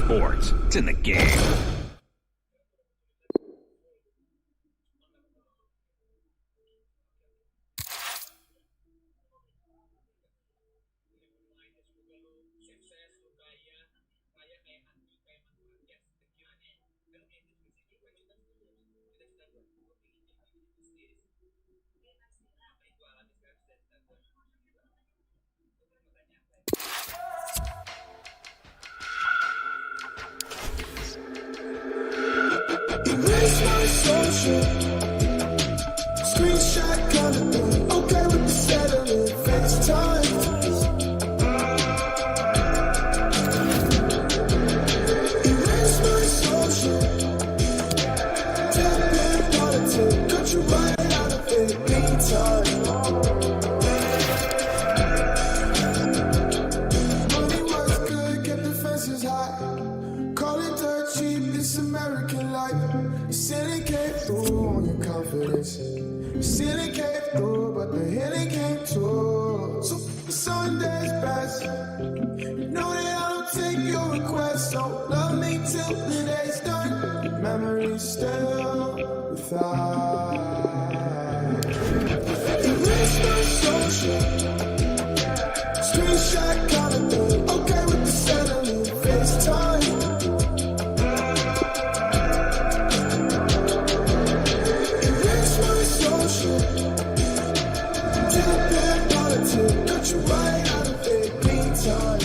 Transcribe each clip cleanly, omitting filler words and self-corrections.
sports. It's in the game. Screenshot coming, okay with the settling, FaceTime. Erase my social, tap in politics, cut you right out of it, anytime. Money was good, kept the fences high. Call it dirt cheap, this American life. Silly came through on your confidence. Silly came through, but the healing came too. So Sunday's best. You know that I don't take your request. So love me till the day's done. Memories still without. Erase my social. Screenshot coming through. Okay with the settling. FaceTime. Cut you right out of it, anytime.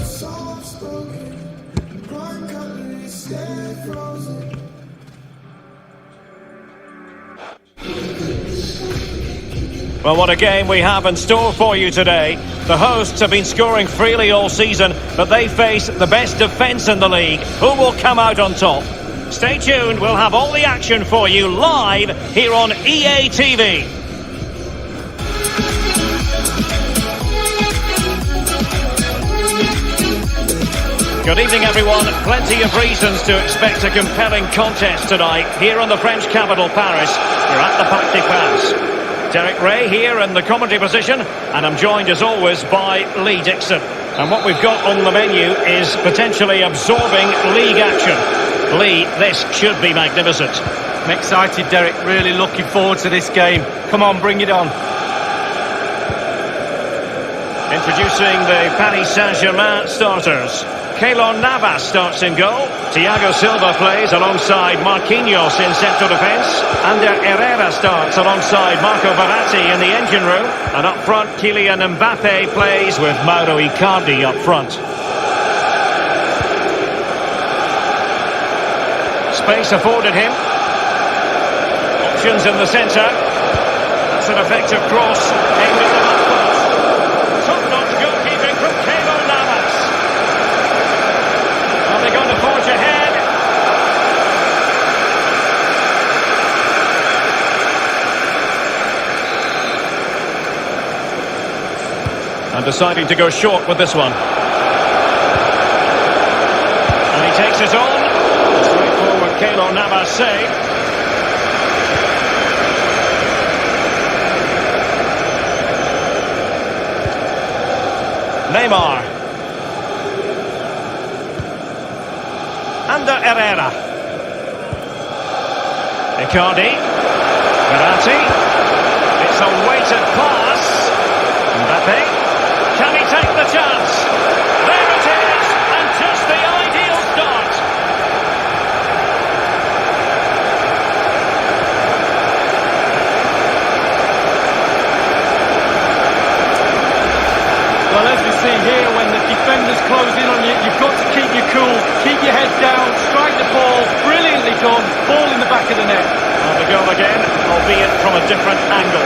Soft spoken, prime cutlery, stay frozen. Well, what a game we have in store for you today. The hosts have been scoring freely all season, but they face the best defence in the league. Who will come out on top? Stay tuned, we'll have all the action for you live here on EA TV. Good evening, everyone. Plenty of reasons to expect a compelling contest tonight here on the French capital, Paris. We're at the Parc des Princes. Derek Ray here in the commentary position, and I'm joined as always by Lee Dixon. And what we've got on the menu is potentially absorbing league action. Lee, this should be magnificent. I'm excited, Derek. Really looking forward to this game. Come on, bring it on. Introducing the Paris Saint-Germain starters. Keylor Navas starts in goal. Thiago Silva plays alongside Marquinhos in central defence. Ander Herrera starts alongside Marco Verratti in the engine room. And up front, Kylian Mbappe plays with Mauro Icardi up front. Space afforded him. Options in the centre. That's an effective cross. Aimed at the back post. Top-notch goalkeeping from Keylor Navas. Are they going to forge ahead? And deciding to go short with this one. And he takes it on. Straightforward Keylor Navas save. Neymar. Ander Herrera. Icardi. Verratti. It's a weighted pass. Mbappe. Can he take the chance? There it is, and just the ideal start. Well, as we see here, when the defenders close in on you, you've got to keep your cool, keep your head down, strike the ball, brilliantly done, ball in the back of the net. Well, the goal again, albeit from a different angle.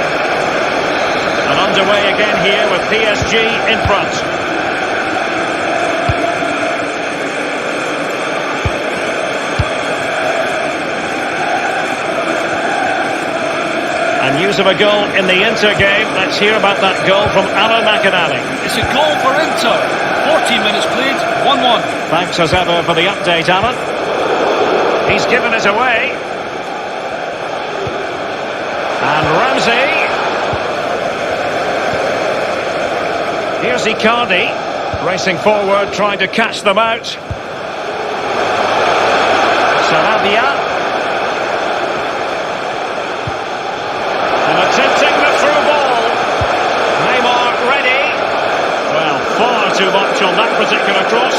And underway again here with PSG in front. And news of a goal in the Inter game. Let's hear about that goal from Alan McInally. It's a goal for Inter. 14 minutes played, 1-1. Thanks as ever for the update, Alan. He's given it away. And Ramsey. Here's Icardi, racing forward, trying to catch them out. Sarabia. And attempting the through ball. Neymar ready. Well, far too much on that particular cross.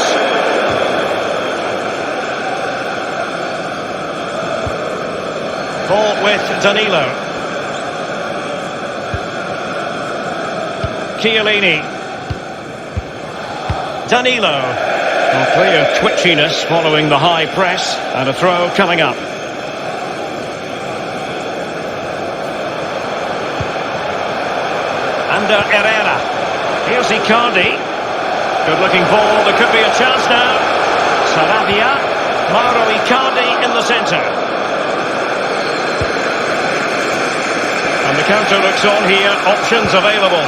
Ball with Danilo. Chiellini. Danilo. Well, clear twitchiness following the high press, and a throw coming up. Under Herrera. Here's Icardi. Good looking ball, there could be a chance now. Sarabia. Mauro Icardi in the centre. And the counter looks on here, options available.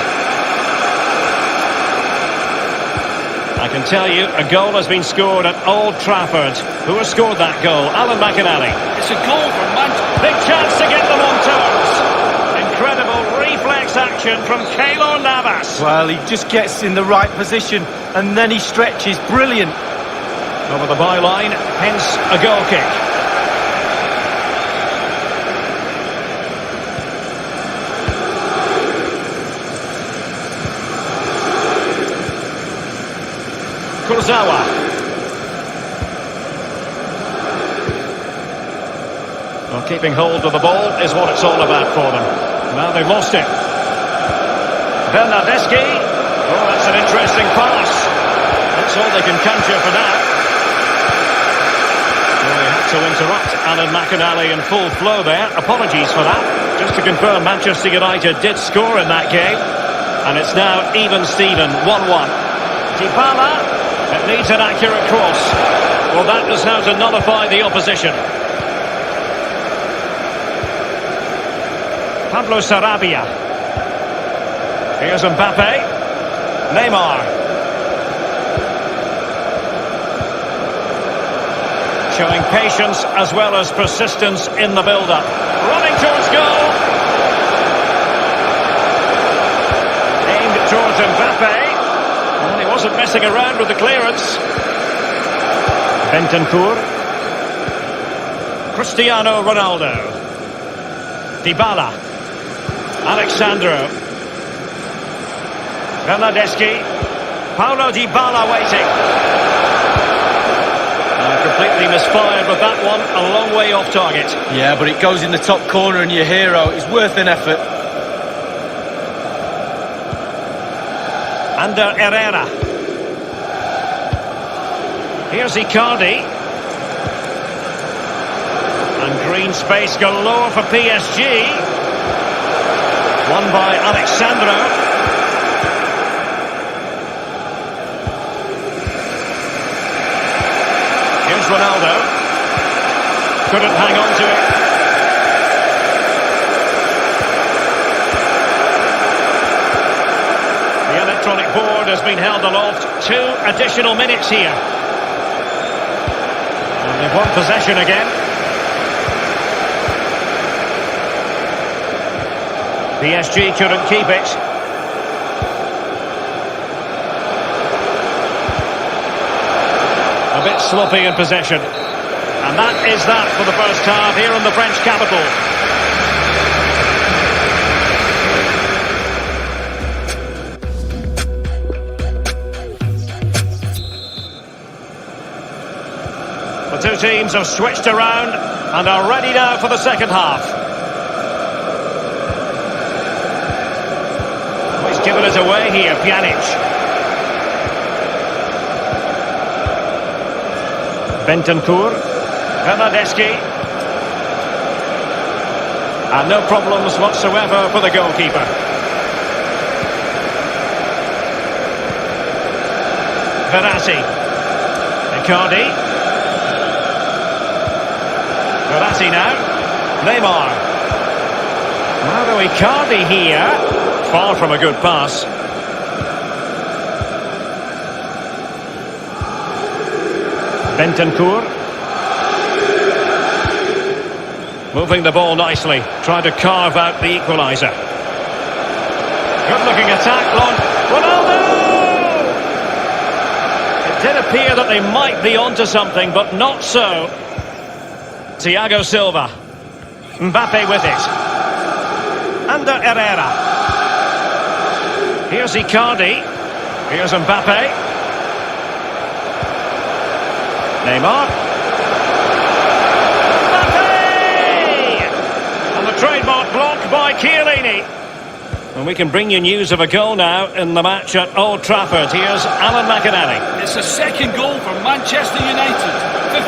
I can tell you, a goal has been scored at Old Trafford. Who has scored that goal? Alan McInally. It's a goal for Manchester. Big chance to get them on toes. Incredible reflex action from Keylor Navas. Well, he just gets in the right position and then he stretches. Brilliant. Over the byline, hence a goal kick. Kurzawa. Well, keeping hold of the ball is what it's all about for them. Now they've lost it. Bernardeschi. Oh, that's an interesting pass. That's all they can conjure for now. Well, they had to interrupt Alan McInally in full flow there. Apologies for that. Just to confirm, Manchester United did score in that game. And it's now even Steven, 1-1. Dybala. It needs an accurate cross. Well, that is how to nullify the opposition. Pablo Sarabia. Here's Mbappe. Neymar. Showing patience as well as persistence in the build-up. Running towards goal. Aimed towards Mbappe. And he wasn't messing around with the clearance. Bentancur. Cristiano Ronaldo. Dybala. Alexandro. Bernardeschi. Paulo Dybala waiting. Completely misfired with that one. A long way off target. Yeah, but it goes in the top corner and your hero is worth an effort. Under Herrera. Here's Icardi. And green space galore for PSG. Won by Alexandro. Here's Ronaldo. Couldn't hang on to it. The electronic board has been held aloft. 2 additional minutes here. And they've won possession again. PSG couldn't keep it. A bit sloppy in possession. And that is that for the first half here in the French capital. The two teams have switched around and are ready now for the second half. He's given it away here, Pjanic. Bentancur. Bernardeschi. And no problems whatsoever for the goalkeeper. Verratti. Icardi. Verratti now. Neymar. Mauro Icardi here. Far from a good pass. Bentancur. Moving the ball nicely. Trying to carve out the equaliser. Good looking attack. Ronaldo! Did appear that they might be onto something, but not so. Thiago Silva. Mbappe with it. Under Herrera. Here's Icardi. Here's Mbappe. Neymar. Mbappe! And the trademark block by Chiellini. And we can bring you news of a goal now in the match at Old Trafford. Here's Alan McInally. It's a second goal for Manchester United.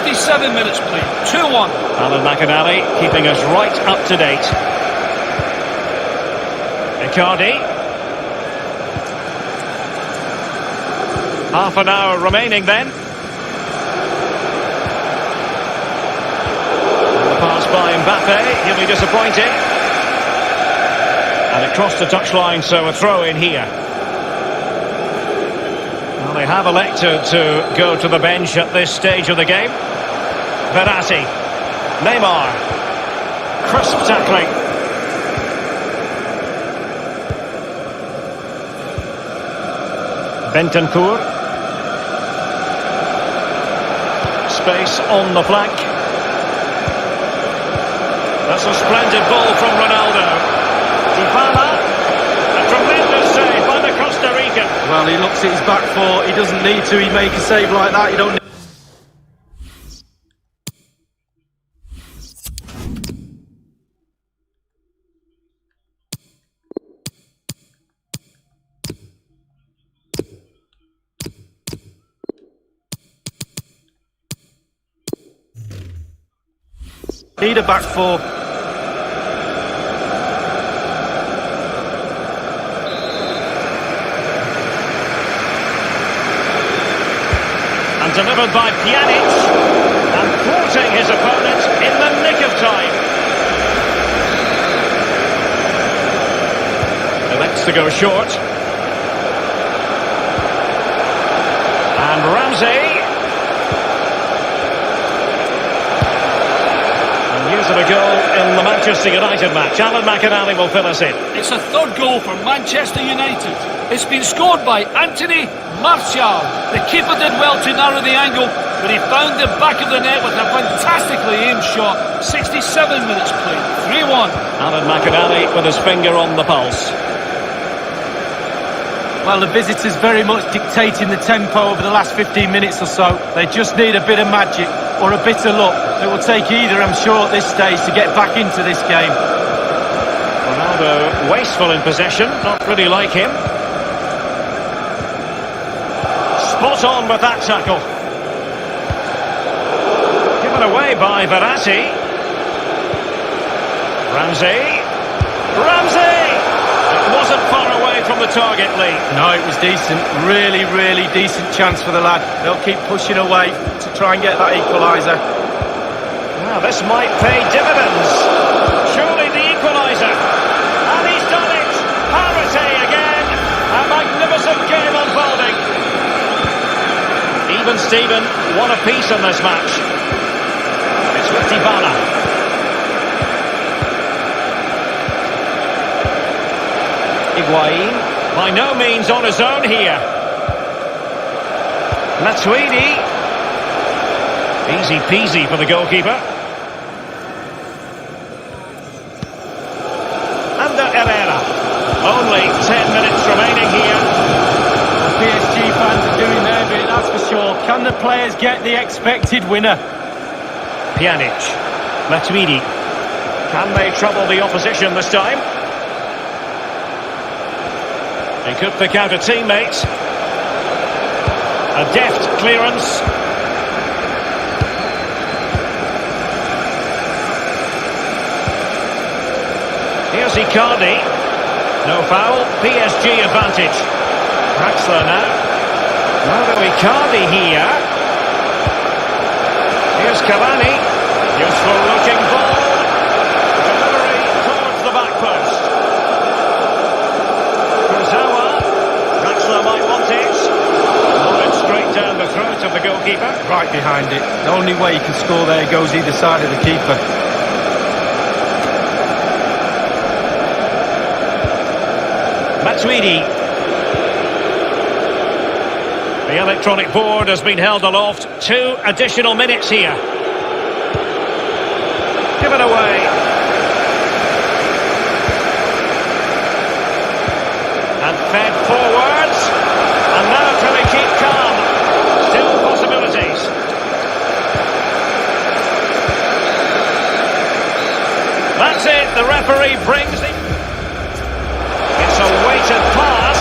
57 minutes played. 2-1. Alan McInally keeping us right up to date. Icardi. Half an hour remaining then. And the pass by Mbappe. He'll be disappointed. And it crossed the touchline, so a throw in here. Well, they have elected to go to the bench at this stage of the game. Verratti. Neymar. Crisp tackling. Bentancur. Space on the flank. That's a splendid ball from Ronaldo. Dybala, a tremendous save by the Costa Rican. Well, he looks at his back foot. He doesn't need to. He make a save like that. You don't need a back four. Delivered by Pjanic, and thwarting his opponent in the nick of time. Elects to go short. And Ramsey. And news of a goal in the Manchester United match. Alan McInally will fill us in. It's a third goal for Manchester United. It's been scored by Anthony Martial. The keeper did well to narrow the angle, but he found the back of the net with a fantastically aimed shot. 67 minutes played. 3-1. Alan McInally with his finger on the pulse. Well, the visitors very much dictating the tempo over the last 15 minutes or so. They just need a bit of magic or a bit of luck. It will take either, I'm sure, at this stage to get back into this game. Ronaldo wasteful in possession, not really like him. Spot on with that tackle. Given away by Verratti. Ramsey! It wasn't far away from the target, Lee. No, it was decent. Really, really decent chance for the lad. They'll keep pushing away to try and get that equaliser. Now, this might pay dividends. Surely the equaliser. And he's done it! Parity again! A magnificent game unfolding. Even Steven, one apiece in this match. It's with Dybala. Higuain, by no means on his own here. Matuidi. Easy peasy for the goalkeeper. Under Herrera. Only 10 minutes remaining here. PSG fans are doing their bit, that's for sure. Can the players get the expected winner? Pjanic. Matuidi. Can they trouble the opposition this time? They could pick out a teammate. A deft clearance. Here's Icardi. No foul. PSG advantage. Draxler now. Now Icardi here. Here's Cavani. Useful looking ball. Delivery towards the back post. Kurzawa. Draxler might want it. Nodded straight down the throat of the goalkeeper. Right behind it. The only way you can score there goes either side of the keeper. Matuidi. The electronic board has been held aloft. 2 additional minutes here. Given away. And fed forwards. And now can they keep calm? Still possibilities. That's it. The referee brings the... It's a weighted pass.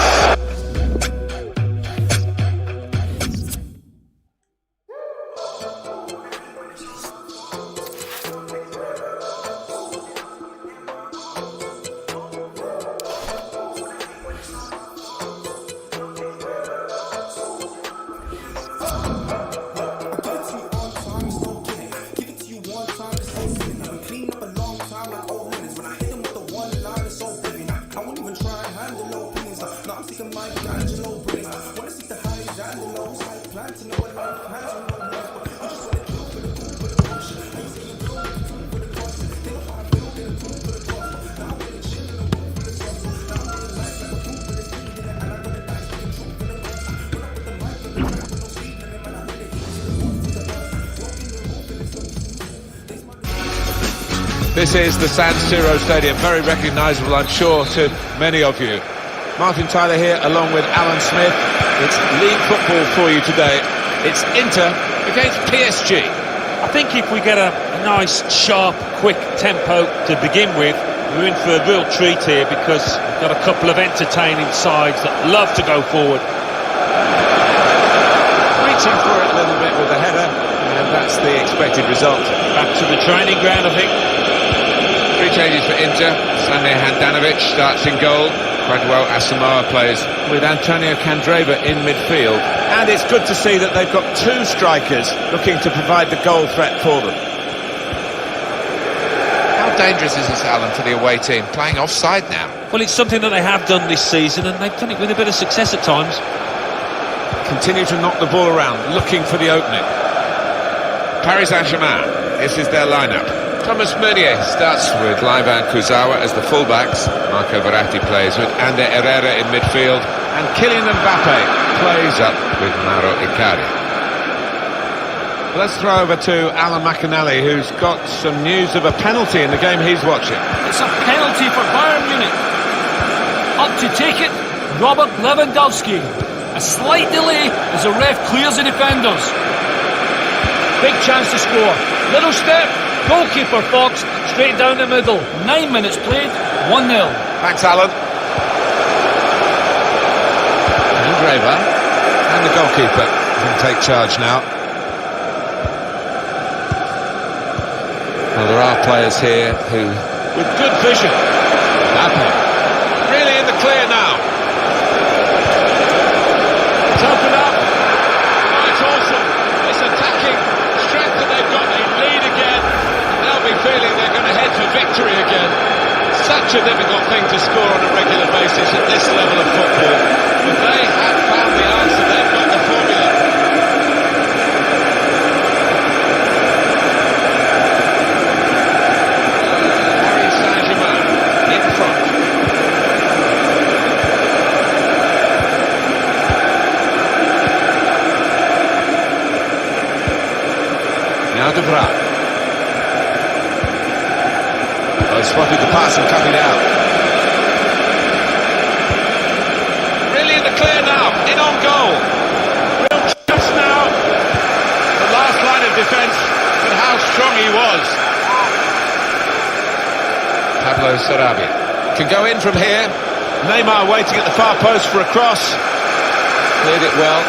This is the San Siro Stadium, very recognisable, I'm sure, to many of you. Martin Tyler here, along with Alan Smith. It's league football for you today. It's Inter against PSG. I think if we get a nice, sharp, quick tempo to begin with, we're in for a real treat here because we've got a couple of entertaining sides that love to go forward. Reaching for it a little bit with the header, and that's the expected result. Back to the training ground, I think. 3 changes for Inter. Samir Handanovic starts in goal. Raduel Asamoah plays with Antonio Candreva in midfield. And it's good to see that they've got 2 strikers looking to provide the goal threat for them. How dangerous is this, Alan, for the away team? Playing offside now. Well, it's something that they have done this season, and they've done it with a bit of success at times. Continue to knock the ball around, looking for the opening. Paris Saint-Germain, this is their lineup. Thomas Meunier starts with Laivan Kuzawa as the fullbacks. Marco Verratti plays with Ander Herrera in midfield. And Kylian Mbappe plays up with Mauro Icardi. Let's throw over to Alan McAnally, who's got some news of a penalty in the game he's watching. It's a penalty for Bayern Munich. Up to take it, Robert Lewandowski. A slight delay as the ref clears the defenders. Big chance to score. Little step. Goalkeeper Fox, straight down the middle. 9 minutes played, 1-0. Thanks, Alan. Candreva and the goalkeeper can take charge now. Well, there are players here who, with good vision, Mbappe, really in the clear now. It's open up. Oh, it's awesome. This attacking strength that they've got, they lead again. They'll be feeling they're going to head for victory again. Such a difficult thing to score on a regular basis at this level of football. But they have found the answer, they've got the formula. Paris Saint-Germain in front. Now De Vrij. Spotted the pass and cut it out. Really in the clear now, in on goal. Real chance now. The last line of defence, and how strong he was. Pablo Sarabia can go in from here. Neymar waiting at the far post for a cross. Cleared it well.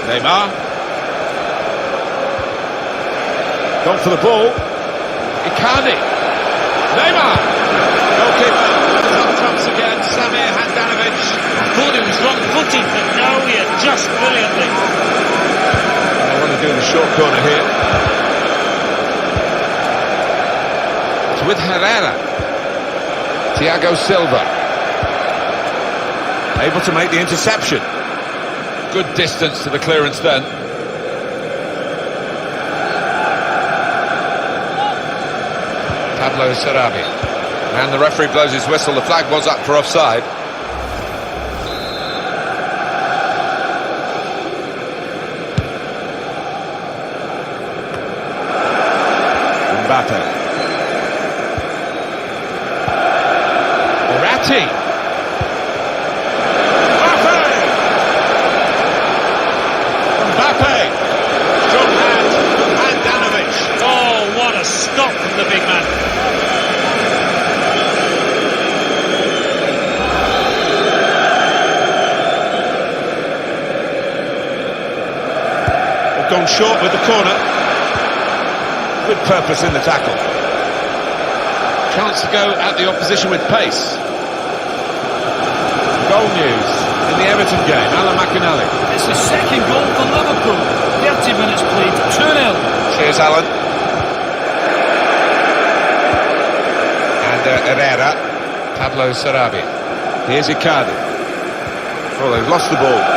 Neymar. Gone for the ball. Icardi. Neymar. Goalkeeper. Top trumps again. Samir Handanovic. I thought it was wrong-footed, but no, he adjusts brilliantly. I want to do the short corner here. It's with Herrera. Thiago Silva. Able to make the interception. Good distance to the clearance then. Pablo Sarabia. And the referee blows his whistle. The flag was up for offside. Mbappe. Verratti. Mbappe. Strong hand from Handanovic. Oh, what a stop from the big man. They've gone short with the corner. Good purpose in the tackle. Chance to go at the opposition with pace. Goal news in the Everton game. Alan McInally. It's the second goal for Liverpool. 30 minutes played, 2-0. Cheers, Alan. And Herrera. Pablo Sarabia. Here's Icardi. Oh, they've lost the ball.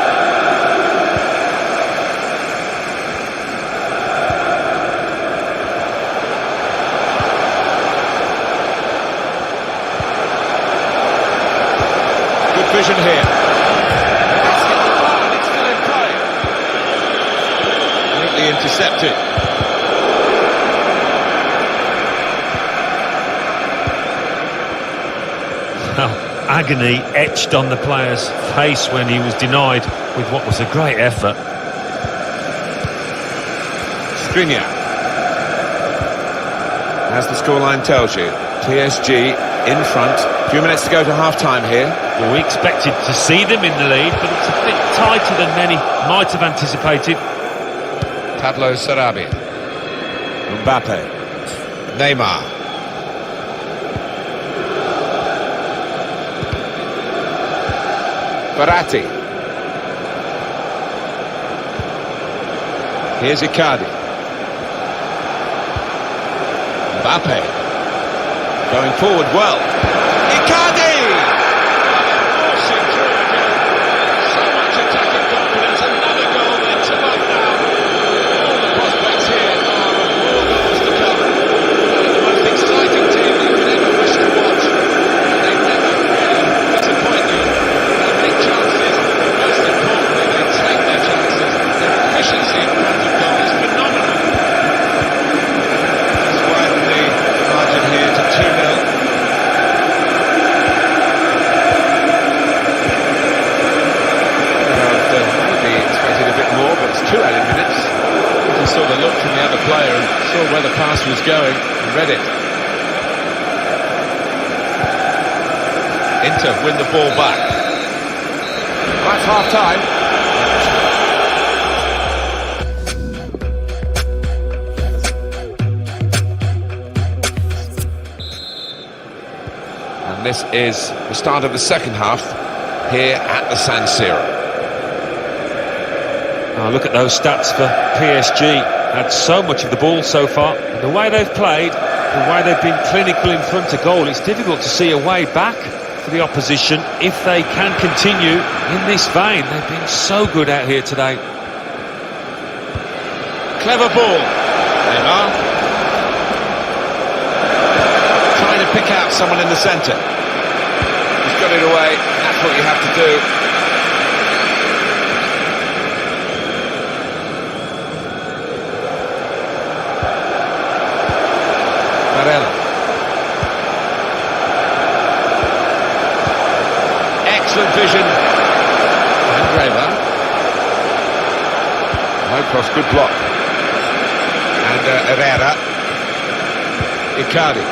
Vision here. That's hit the bar and it's still in play. Neatly intercepted. Oh, agony etched on the player's face when he was denied with what was a great effort. Skriniar. As the scoreline tells you, PSG in front. A few minutes to go to half-time here. Well, we expected to see them in the lead, but it's a bit tighter than many might have anticipated. Pablo Sarabia. Mbappe. Neymar. Verratti. Here's Icardi. Mbappe. Going forward well. Icardi! Forcing through again. So much attacking confidence. Another goal. They're 2 up now. All the prospects here are of more goals to come. The most exciting team you could ever wish to watch. They never really disappoint you. They make chances. Most importantly, they take their chances. Their efficiency in front of goal is phenomenal. That's widened the margin here to 2-0. More, but it's 2 added minutes. He saw the look from the other player and saw where the pass was going and read it. Inter win the ball back. That's half time. And this is the start of the second half here at the San Siro. Oh, look at those stats for PSG. Had so much of the ball so far. And the way they've played, the way they've been clinical in front of goal, it's difficult to see a way back for the opposition if they can continue in this vein. They've been so good out here today. Clever ball. Neymar. Trying to pick out someone in the centre. He's got it away. That's what you have to do. Excellent vision. Andreva. Low cross, good block. And Herrera. Icardi.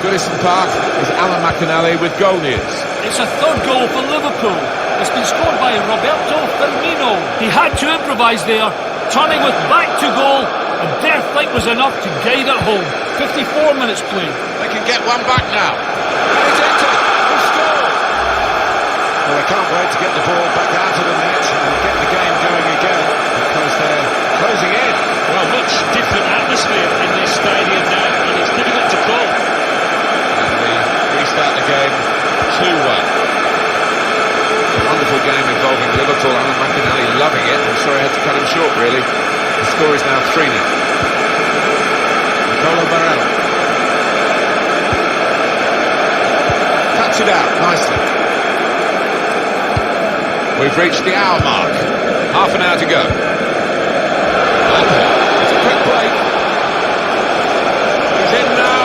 Goodison Park is Alan McInally with goal news. It's a third goal for Liverpool. It's been scored by Roberto Firmino. He had to improvise there, turning with back to goal, and their flight was enough to guide it home. 54 minutes played. They can get one back now. It's Inter who score. Well, they can't wait to get the ball back out of the net and get the game going again because they're closing in. Well, much different atmosphere in this stadium now, and it's difficult to call. And we restart the game 2-1. A wonderful game involving Liverpool. Alan McInally loving it. I'm sorry I had to cut him short, really. The score is now 3-0. Barella. We've reached the hour mark. Half an hour to go. It's a quick break. He's in now.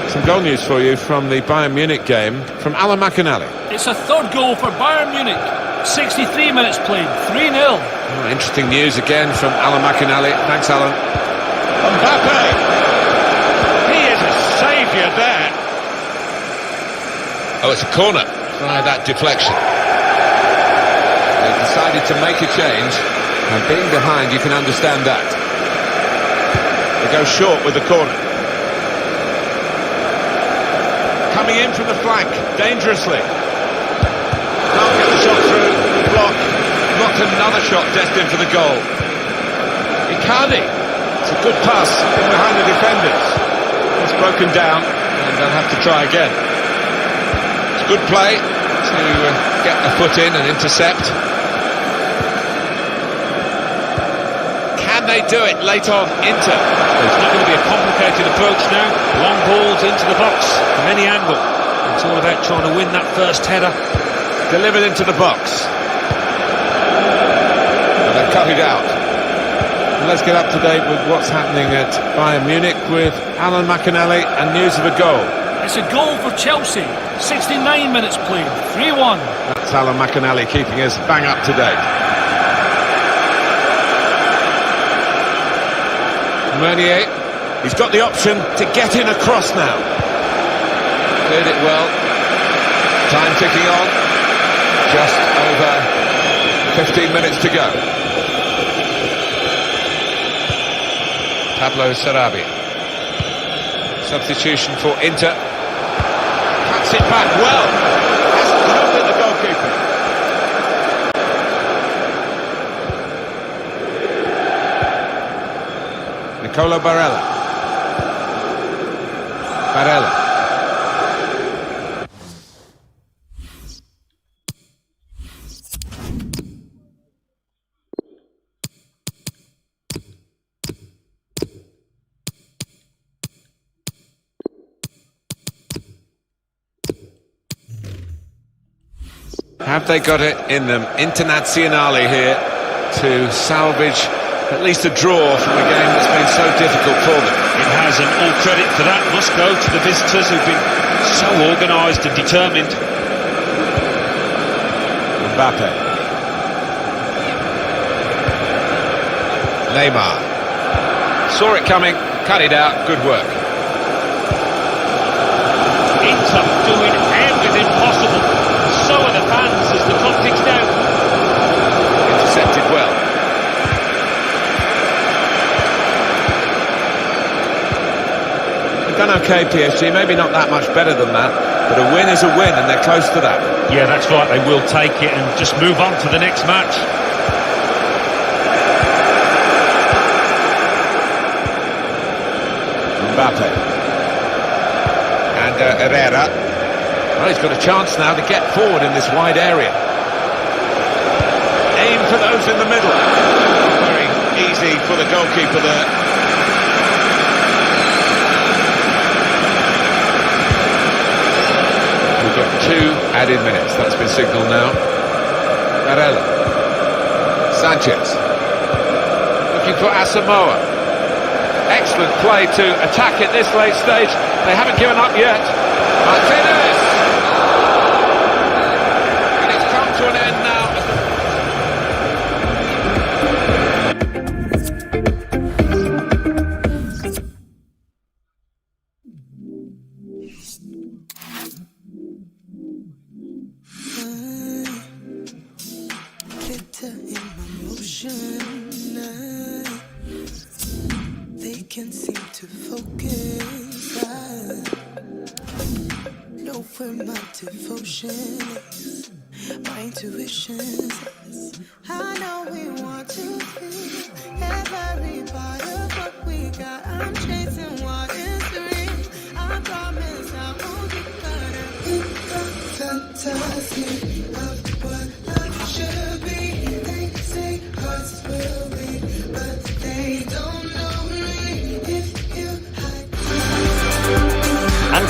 Some goal news for you from the Bayern Munich game from Alan McInally. It's a third goal for Bayern Munich. 63 minutes played, 3-0. Oh, interesting news again from Alan McInally. Thanks, Alan. Mbappe! He is a saviour there. Oh, it's a corner. Try that deflection. They've decided to make a change, and being behind, you can understand that. They go short with the corner. Coming in from the flank, dangerously. Can't get the shot through, block. Not another shot destined for the goal. Icardi. It's a good pass in behind the defenders. It's broken down, and they'll have to try again. It's good play to get the foot in and intercept. Can they do it late on? Inter. It's not going to be a complicated approach now. Long balls into the box from any angle. It's all about trying to win that first header. Delivered into the box. And they've cut it out. And let's get up to date with what's happening at Bayern Munich with Alan McInally and news of a goal. It's a goal for Chelsea. 69 minutes played, 3-1. That's Alan McInally keeping us bang up to date. Meunier, he's got the option to get in across now. Cleared it well. Time ticking on. Just over 15 minutes to go. Pablo Sarabia. Substitution for Inter. Cuts it back well. Hasn't helped it, the goalkeeper. Nicola Barella. Barella. Have they got it in them? Internazionale here to salvage at least a draw from a game that's been so difficult for them. It has, and all credit for that must go to the visitors who've been so organised and determined. Mbappe. Neymar. Saw it coming, cut it out, good work. Inter doing everything possible. So are the fans as the clock ticks down. Intercepted well. They've done okay, PSG, maybe not that much better than that, but a win is a win and they're close to that. Yeah, that's right, they will take it and just move on to the next match. Mbappe. And Herrera. Well, he's got a chance now to get forward in this wide area. Aim for those in the middle. Very easy for the goalkeeper there. We've got 2 added minutes. That's been signalled now. Barella. Sanchez. Looking for Asamoah. Excellent play to attack at this late stage. They haven't given up yet. Martinez! And it's come to an end now. They can't seem to focus. I know where my devotion is, my intuition says I know we want to be every part of what we got. I'm chasing what is real. I promise I won't be better. Fantasy of what love should be. They say hearts will be, but they don't know me.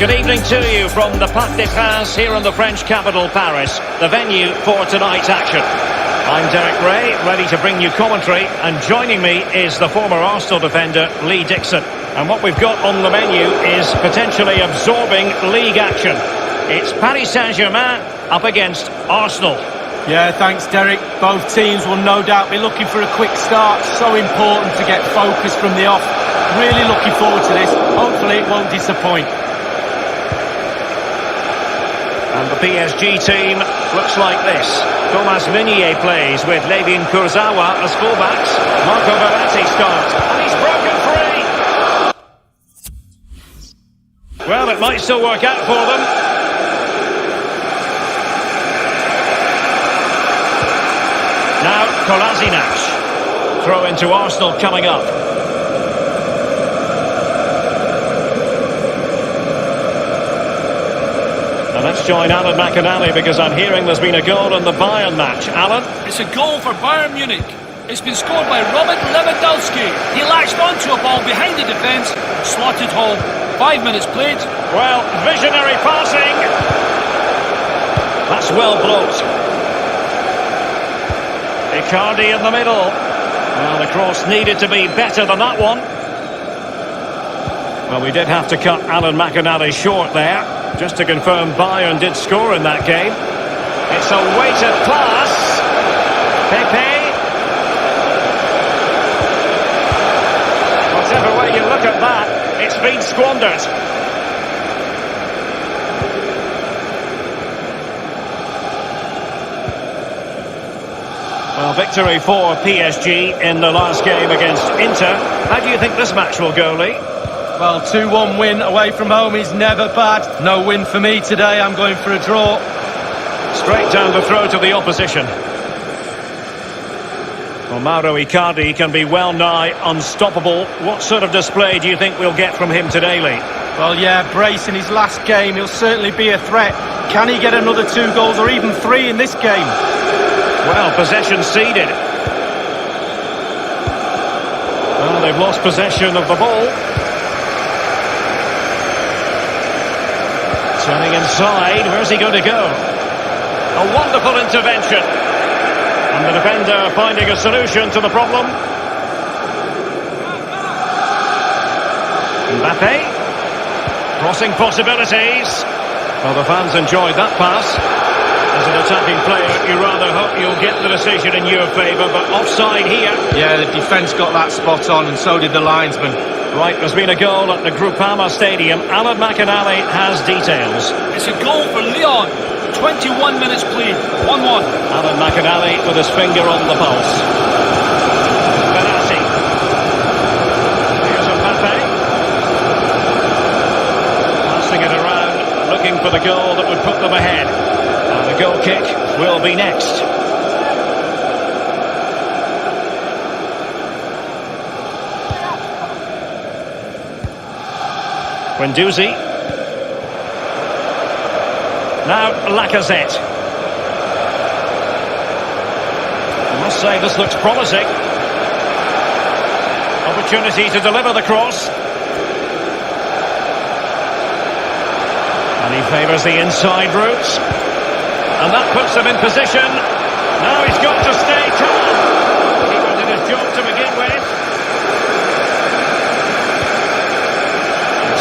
Good evening to you from the Parc des Princes here in the French capital, Paris, the venue for tonight's action. I'm Derek Ray, ready to bring you commentary, and joining me is the former Arsenal defender, Lee Dixon. And what we've got on the menu is potentially absorbing league action. It's Paris Saint-Germain up against Arsenal. Yeah, thanks, Derek. Both teams will no doubt be looking for a quick start. So important to get focus from the off. Really looking forward to this. Hopefully it won't disappoint. And the PSG team looks like this. Thomas Meunier plays with Levin Kurzawa as fullbacks. Marco Verratti starts, and he's broken free. Well, it might still work out for them. Now, Kolasinac. Throw into Arsenal coming up. And let's join Alan McInally because I'm hearing there's been a goal in the Bayern match. Alan? It's a goal for Bayern Munich. It's been scored by Robert Lewandowski. He latched onto a ball behind the defence, slotted home. 5 minutes played. Well, visionary passing. That's well blocked. Icardi in the middle. Well, the cross needed to be better than that one. Well, we did have to cut Alan McInally short there. Just to confirm, Bayern did score in that game. It's a weighted pass. Pepe. Whatever way you look at that, it's been squandered. Well, victory for PSG in the last game against Inter. How do you think this match will go, Lee? Well, 2-1 win away from home is never bad. No win for me today. I'm going for a draw. Straight down the throat of the opposition. Well, Mauro Icardi can be well nigh unstoppable. What sort of display do you think we'll get from him today, Lee? Well, yeah, brace in his last game. He'll certainly be a threat. Can he get another 2 goals or even 3 in this game? Well, possession ceded. Well, they've lost possession of the ball. Turning inside, where's he going to go? A wonderful intervention. And the defender finding a solution to the problem. Mbappe. Crossing possibilities. Well, the fans enjoyed that pass. As an attacking player, you rather hope you'll get the decision in your favour, but offside here. Yeah, the defence got that spot on, and so did the linesman. Right, there's been a goal at the Groupama Stadium. Alan McInally has details. It's a goal for Lyon. 21 minutes played. 1-1. Alan McInally with his finger on the pulse. Verratti. Here's Mbappe. Passing it around, looking for the goal that would put them ahead. And the goal kick will be next. Guendouzi. Now Lacazette. I must say this looks promising. Opportunity to deliver the cross. And he favours the inside route. And that puts him in position. Now he's got to stay calm. Keeper did his job to begin with.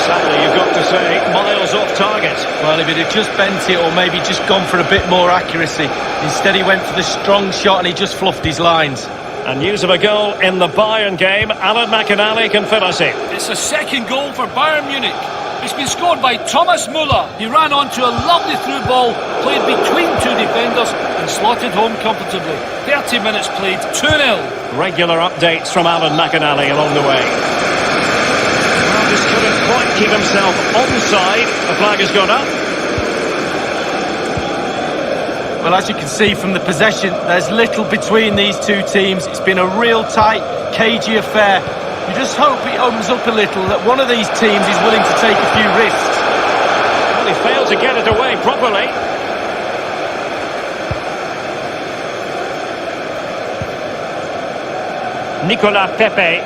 Sadly, you've got to say, miles off target. Well, if he'd have just bent it or maybe just gone for a bit more accuracy. Instead, he went for the strong shot and he just fluffed his lines. And news of a goal in the Bayern game. Alan McInally can fill us in. It's a second goal for Bayern Munich. It's been scored by Thomas Müller. He ran onto a lovely through ball, played between 2 defenders and slotted home comfortably. 30 minutes played, 2-0. Regular updates from Alan McInally along the way. Just couldn't quite keep himself onside. The flag has gone up. Well, as you can see from the possession, there's little between these 2 teams. It's been a real tight, cagey affair. You just hope it opens up a little, that one of these teams is willing to take a few risks. Well, he failed to get it away properly. Nicolas Pepe.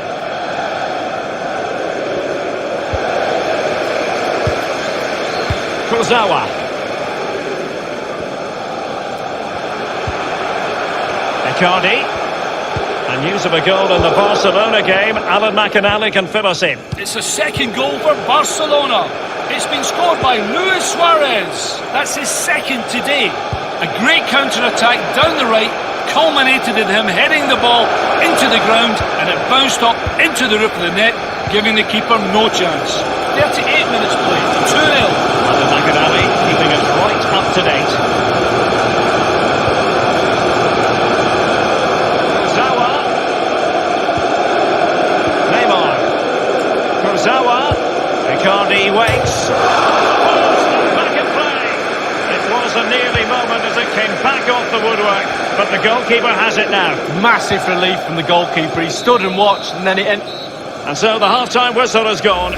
Kurzawa. Icardi. And news of a goal in the Barcelona game. Alan McInally can fill us in. It's a second goal for Barcelona. It's been scored by Luis Suarez. That's his second today. A great counter-attack down the right, culminated in him heading the ball into the ground, and it bounced up into the roof of the net, giving the keeper no chance. 38 minutes played, 2-0. Alan McInally keeping us right up to date. Kurzawa. Neymar. Kurzawa. Icardi waits. Back in play. It was a nearly moment as it came back off the woodwork, but the goalkeeper has it now. Massive relief from the goalkeeper. He stood and watched, and then it... And so the half-time whistle has gone.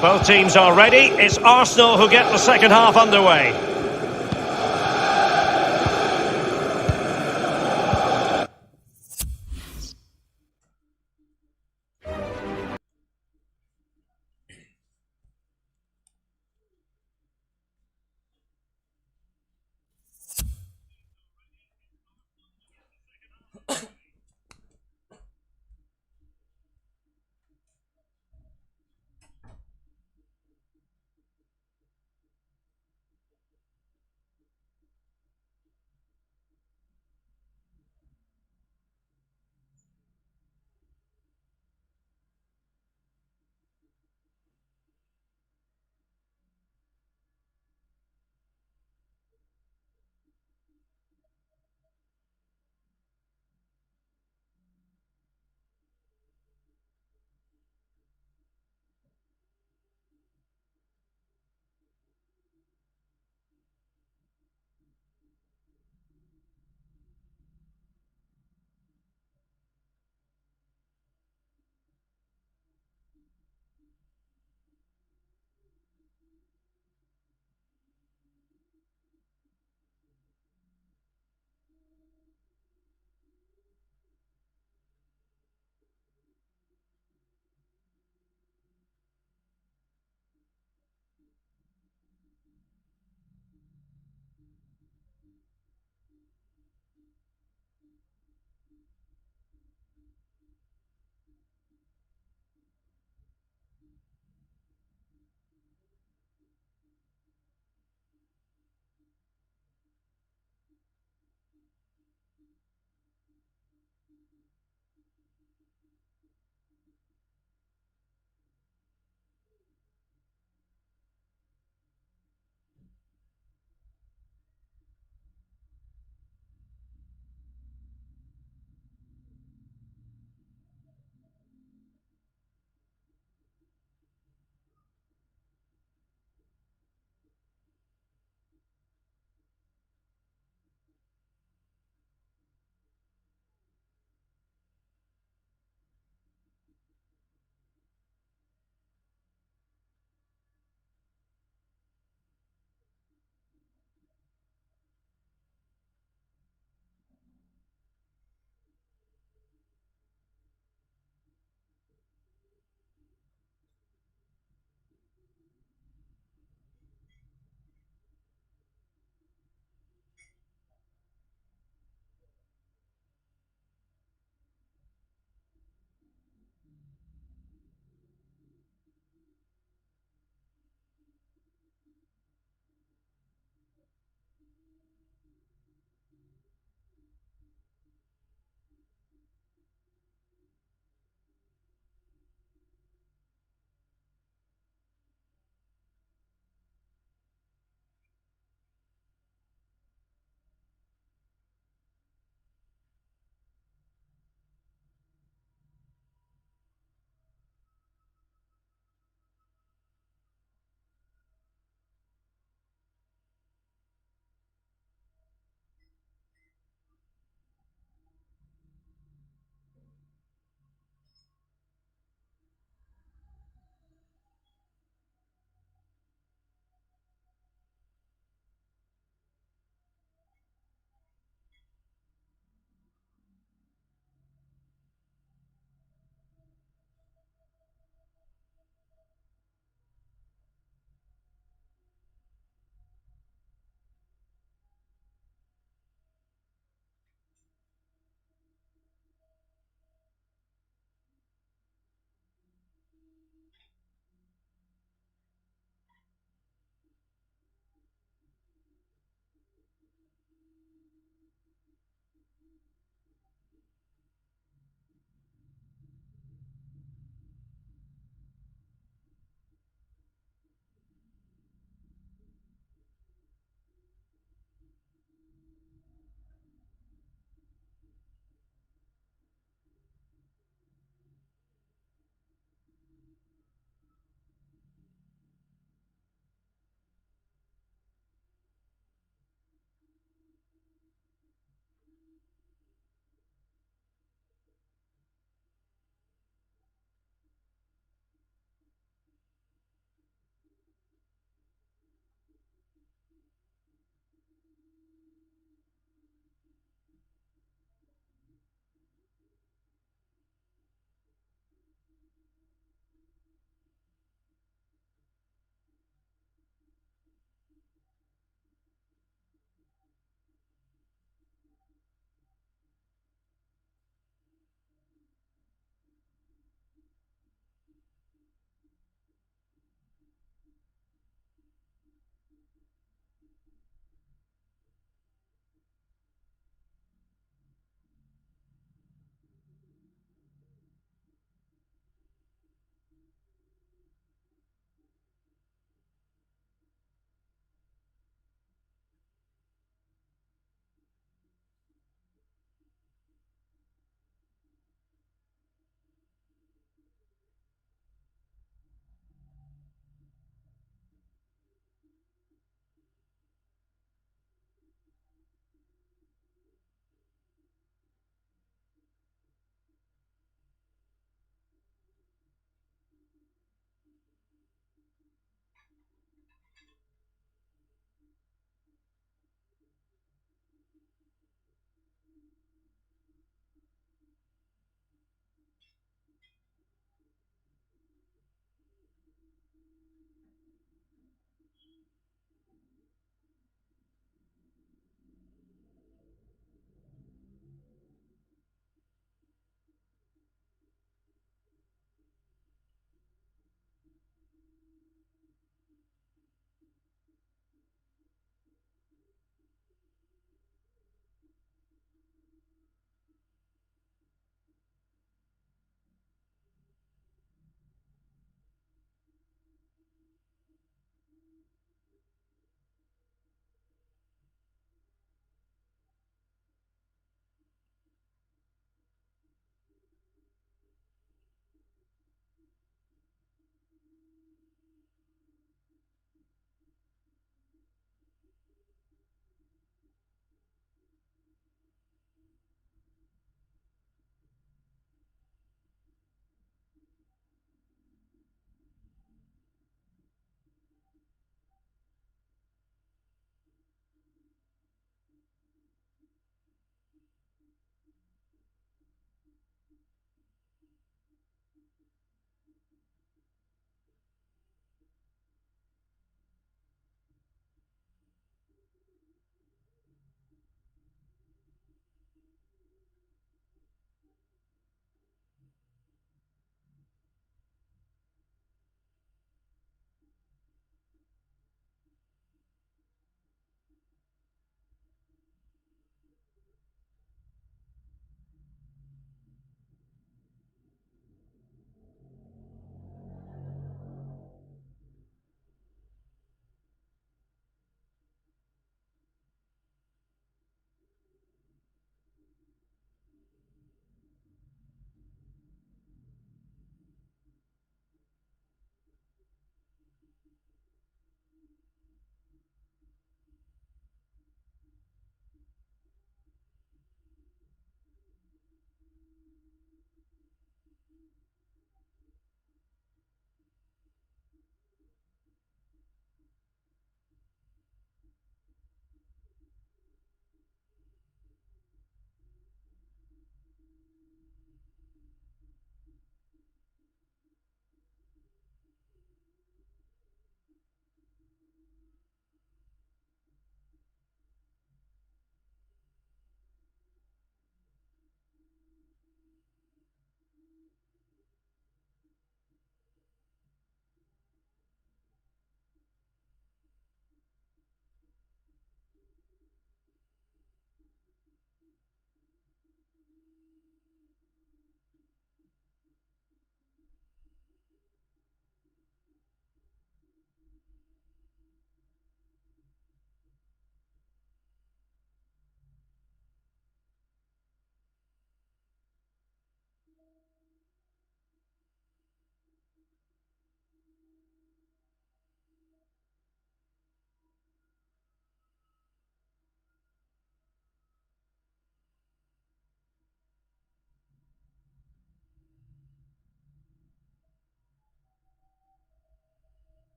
Both teams are ready. It's Arsenal who get the second half underway.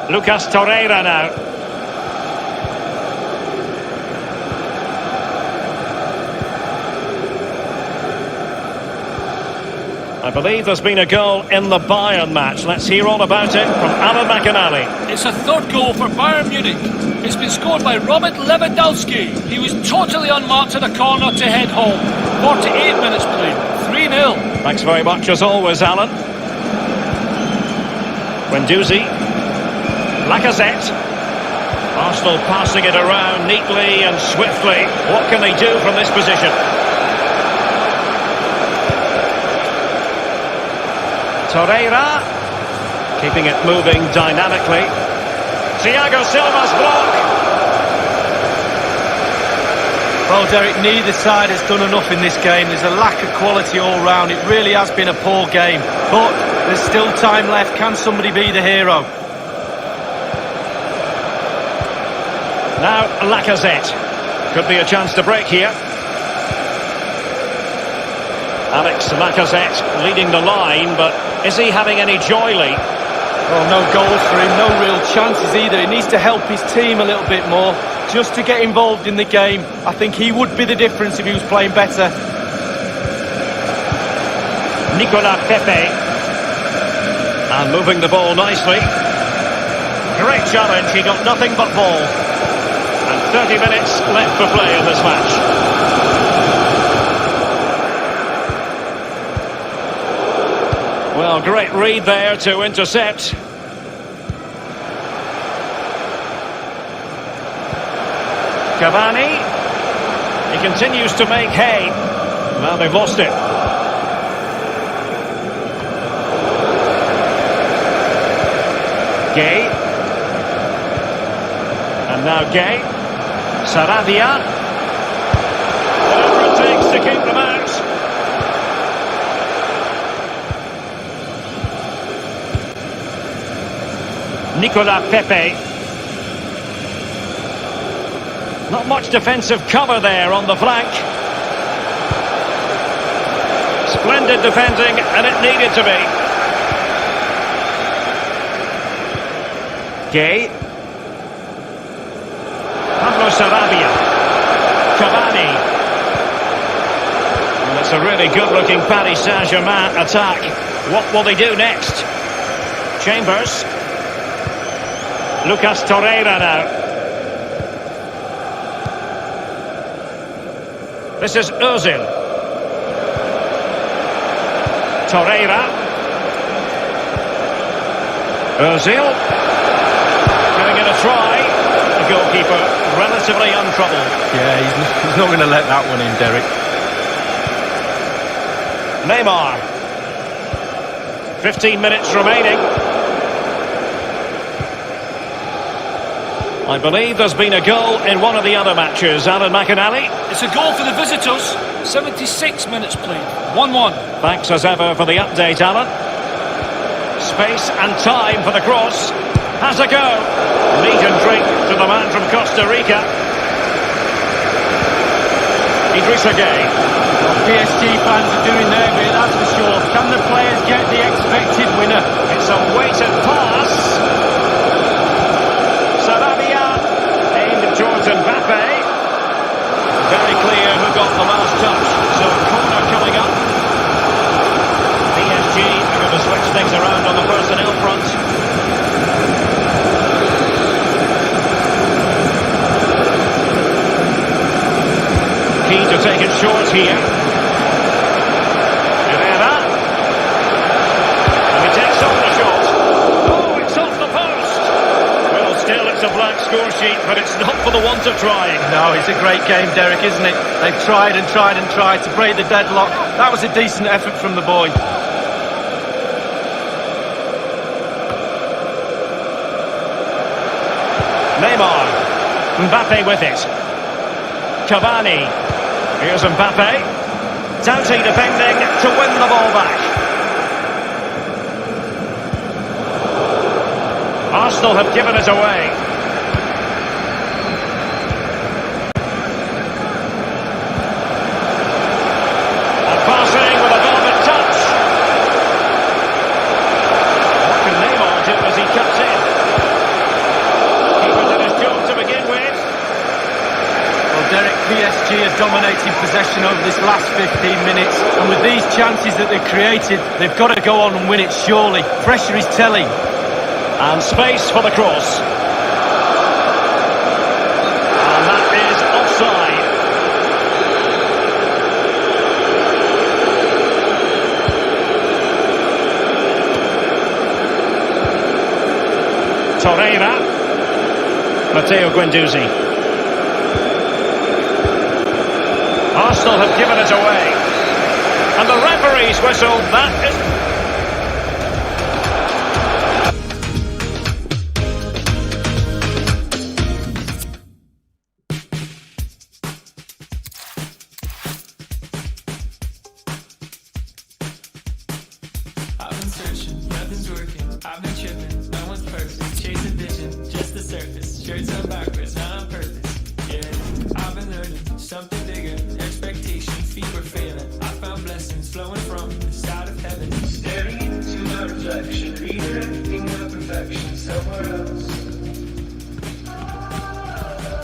Lucas Torreira now. I believe there's been a goal in the Bayern match. Let's hear all about it from Alan McInally. It's a third goal for Bayern Munich. It's been scored by Robert Lewandowski. He was totally unmarked at a corner to head home. 48 minutes played. 3-0. Thanks very much as always, Alan. Guendouzi. Lacazette. Arsenal passing it around neatly and swiftly. What can they do from this position? Torreira, keeping it moving dynamically. Thiago Silva's block. Well, Derek, neither side has done enough in this game. There's a lack of quality all round. It really has been a poor game. But there's still time left. Can somebody be the hero? Now Lacazette. Could be a chance to break here. Alex Lacazette leading the line, but is he having any joy, Lee? Well, no goals for him, no real chances either. He needs to help his team a little bit more, just to get involved in the game. I think he would be the difference if he was playing better. Nicolas Pepe. And moving the ball nicely. Great challenge, he got nothing but ball. And 30 minutes left for play in this match. Well, great read there to intercept. Cavani. He continues to make hay. Now they've lost it. Gay. And now Gay. Sarabia. Whatever it takes to keep them out. Nicolas Pepe. Not much defensive cover there on the flank. Splendid defending, and it needed to be. Gay. Pablo Sarabia. Cavani. Well, it's a really good-looking Paris Saint-Germain attack. What will they do next? Chambers. Lucas Torreira now. This is Ozil. Torreira. Ozil. Giving it a try. The goalkeeper relatively untroubled. Yeah, he's not going to let that one in, Derek. Neymar. 15 minutes remaining. I believe there's been a goal in one of the other matches. Alan McInally. It's a goal for the visitors. 76 minutes played. 1-1. Thanks as ever for the update, Alan. Space and time for the cross. Has a go. Meat and drink to the man from Costa Rica. Idrissa Gueye. Well, PSG fans are doing their bit, that's for sure. Can the players get the expected winner? It's a weighted pass. Sarabia aimed towards Mbappe. Very clear who got the last touch. So corner coming up. PSG are going to switch things around on the personnel front. Keen to take it short here. Herrera. And he takes off the shot. Oh, it's off the post. Well, still it's a blank score sheet, but it's not for the want of trying. No, it's a great game, Derek, isn't it? They've tried and tried and tried to break the deadlock. That was a decent effort from the boy. Neymar. Mbappe with it. Cavani. Here's Mbappe. Doughty defending to win the ball back. Arsenal have given it away. And passing with a velvet touch. What can Neymar do as he cuts in? dominated possession over this last 15 minutes, and with these chances that they've created, they've got to go on and win it surely. Pressure is telling. And space for the cross. And that is offside. Torreira. Matteo Guendouzi. Arsenal have given it away. And the referee's whistle, that is... I've been searching, nothing's working. I've been tripping, no one's perfect. Chasing vision, just the surface. Shirts on backwards, not on purpose. Yeah, I've been learning something bigger. Expectations, feet were failing. I found blessings flowing from the side of heaven. Staring into my reflection, redirecting my perfection somewhere else.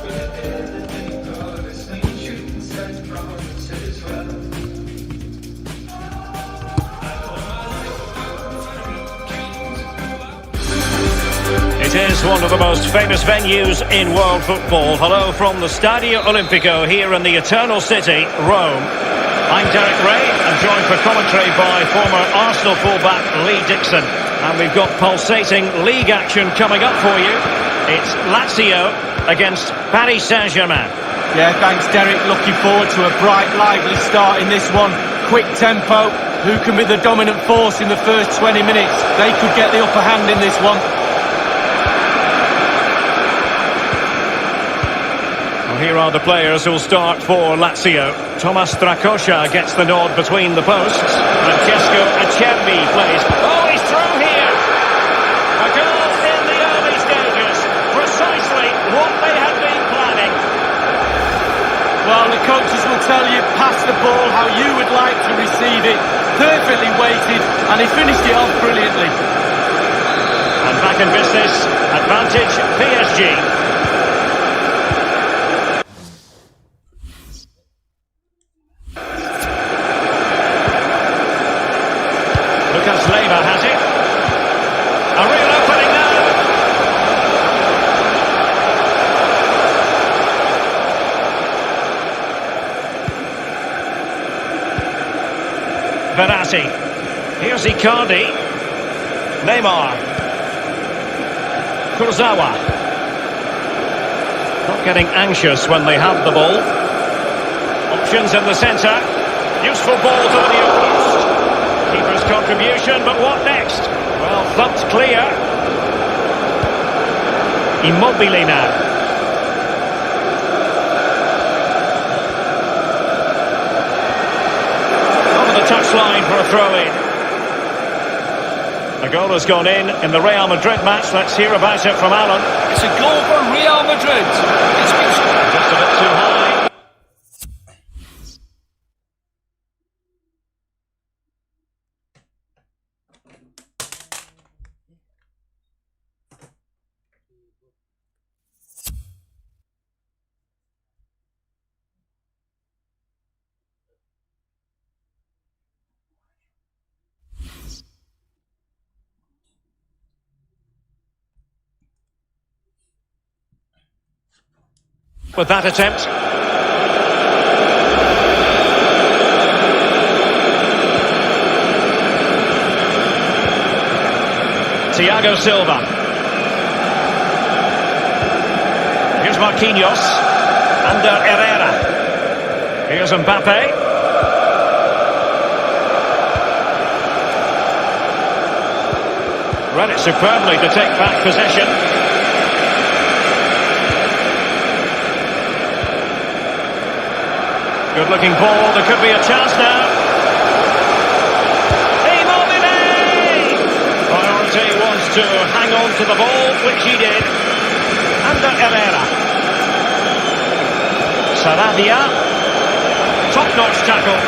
With a bit of the progress, when you truth inside the promises as well. It is one of the most famous venues in world football. Hello from the Stadio Olimpico here in the Eternal City, Rome. I'm Derek Ray, and joined for commentary by former Arsenal fullback Lee Dixon. And we've got pulsating league action coming up for you. It's Lazio against Paris Saint-Germain. Yeah, thanks, Derek. Looking forward to a bright, lively start in this one. Quick tempo. Who can be the dominant force in the first 20 minutes? They could get the upper hand in this one. Here are the players who'll start for Lazio. Thomas Strakosha gets the nod between the posts. Francesco Acerbi plays. Oh, he's through here! A goal in the early stages. Precisely what they had been planning. Well, the coaches will tell you, pass the ball how you would like to receive it. Perfectly weighted, and he finished it off brilliantly. And back in business, advantage PSG. Lucas Leiva has it. A real opening now. Verratti. Here's Icardi. Neymar. Kurzawa. Not getting anxious when they have the ball. Options in the centre. Useful ball to the near post. Keeper's contribution, but what next? Well, thumped clear. Immobile now. Over the touchline for a throw-in. A goal has gone in the Real Madrid match. Let's hear about it from Alan. It's a goal for Real Madrid. It's been Just a bit too high. With that attempt. Thiago Silva. Here's Marquinhos. Under Herrera. Here's Mbappe. Read it superbly to take back possession. Good looking ball, there could be a chance now. Immobile! Priority was to hang on to the ball, which he did. Under Herrera. Sarabia. Top-notch tackle.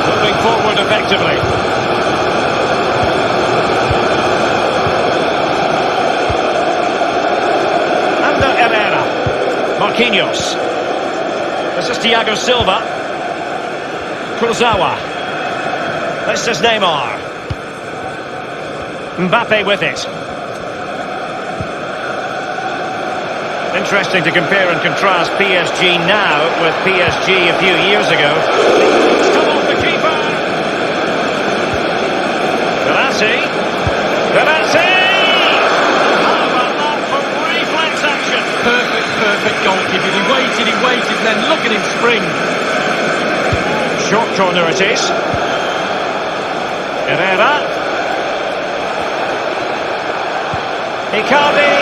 Moving forward effectively. Marquinhos. This is Thiago Silva. Kurzawa. This is Neymar. Mbappe with it. Interesting to compare and contrast PSG now with PSG a few years ago. It's come off the keeper. Verratti. How about that for reflex action? Perfect goalkeeping. He waited, and then look at him spring. Short corner it is. Herrera. Icardi.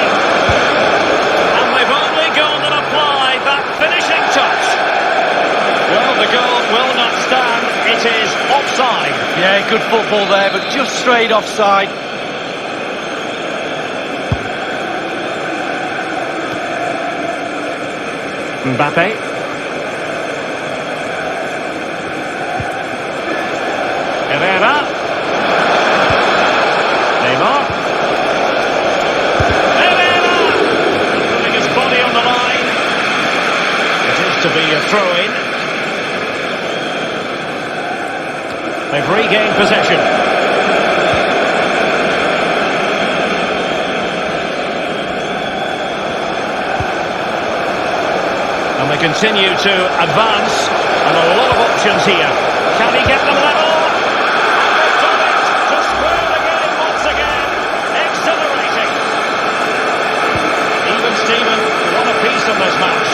And they've only gone and applied that finishing touch. Well, the goal will not stand. It is offside. Yeah, good football there, but just straight offside. Mbappe. Herrera. Neymar. Herrera! Putting his body on the line. It is to be a throw-in. They've regained possession. And they continue to advance, and a lot of options here. Can he get them level? And they've done it to square the game once again. Exhilarating. Even Steven, what a piece on this match.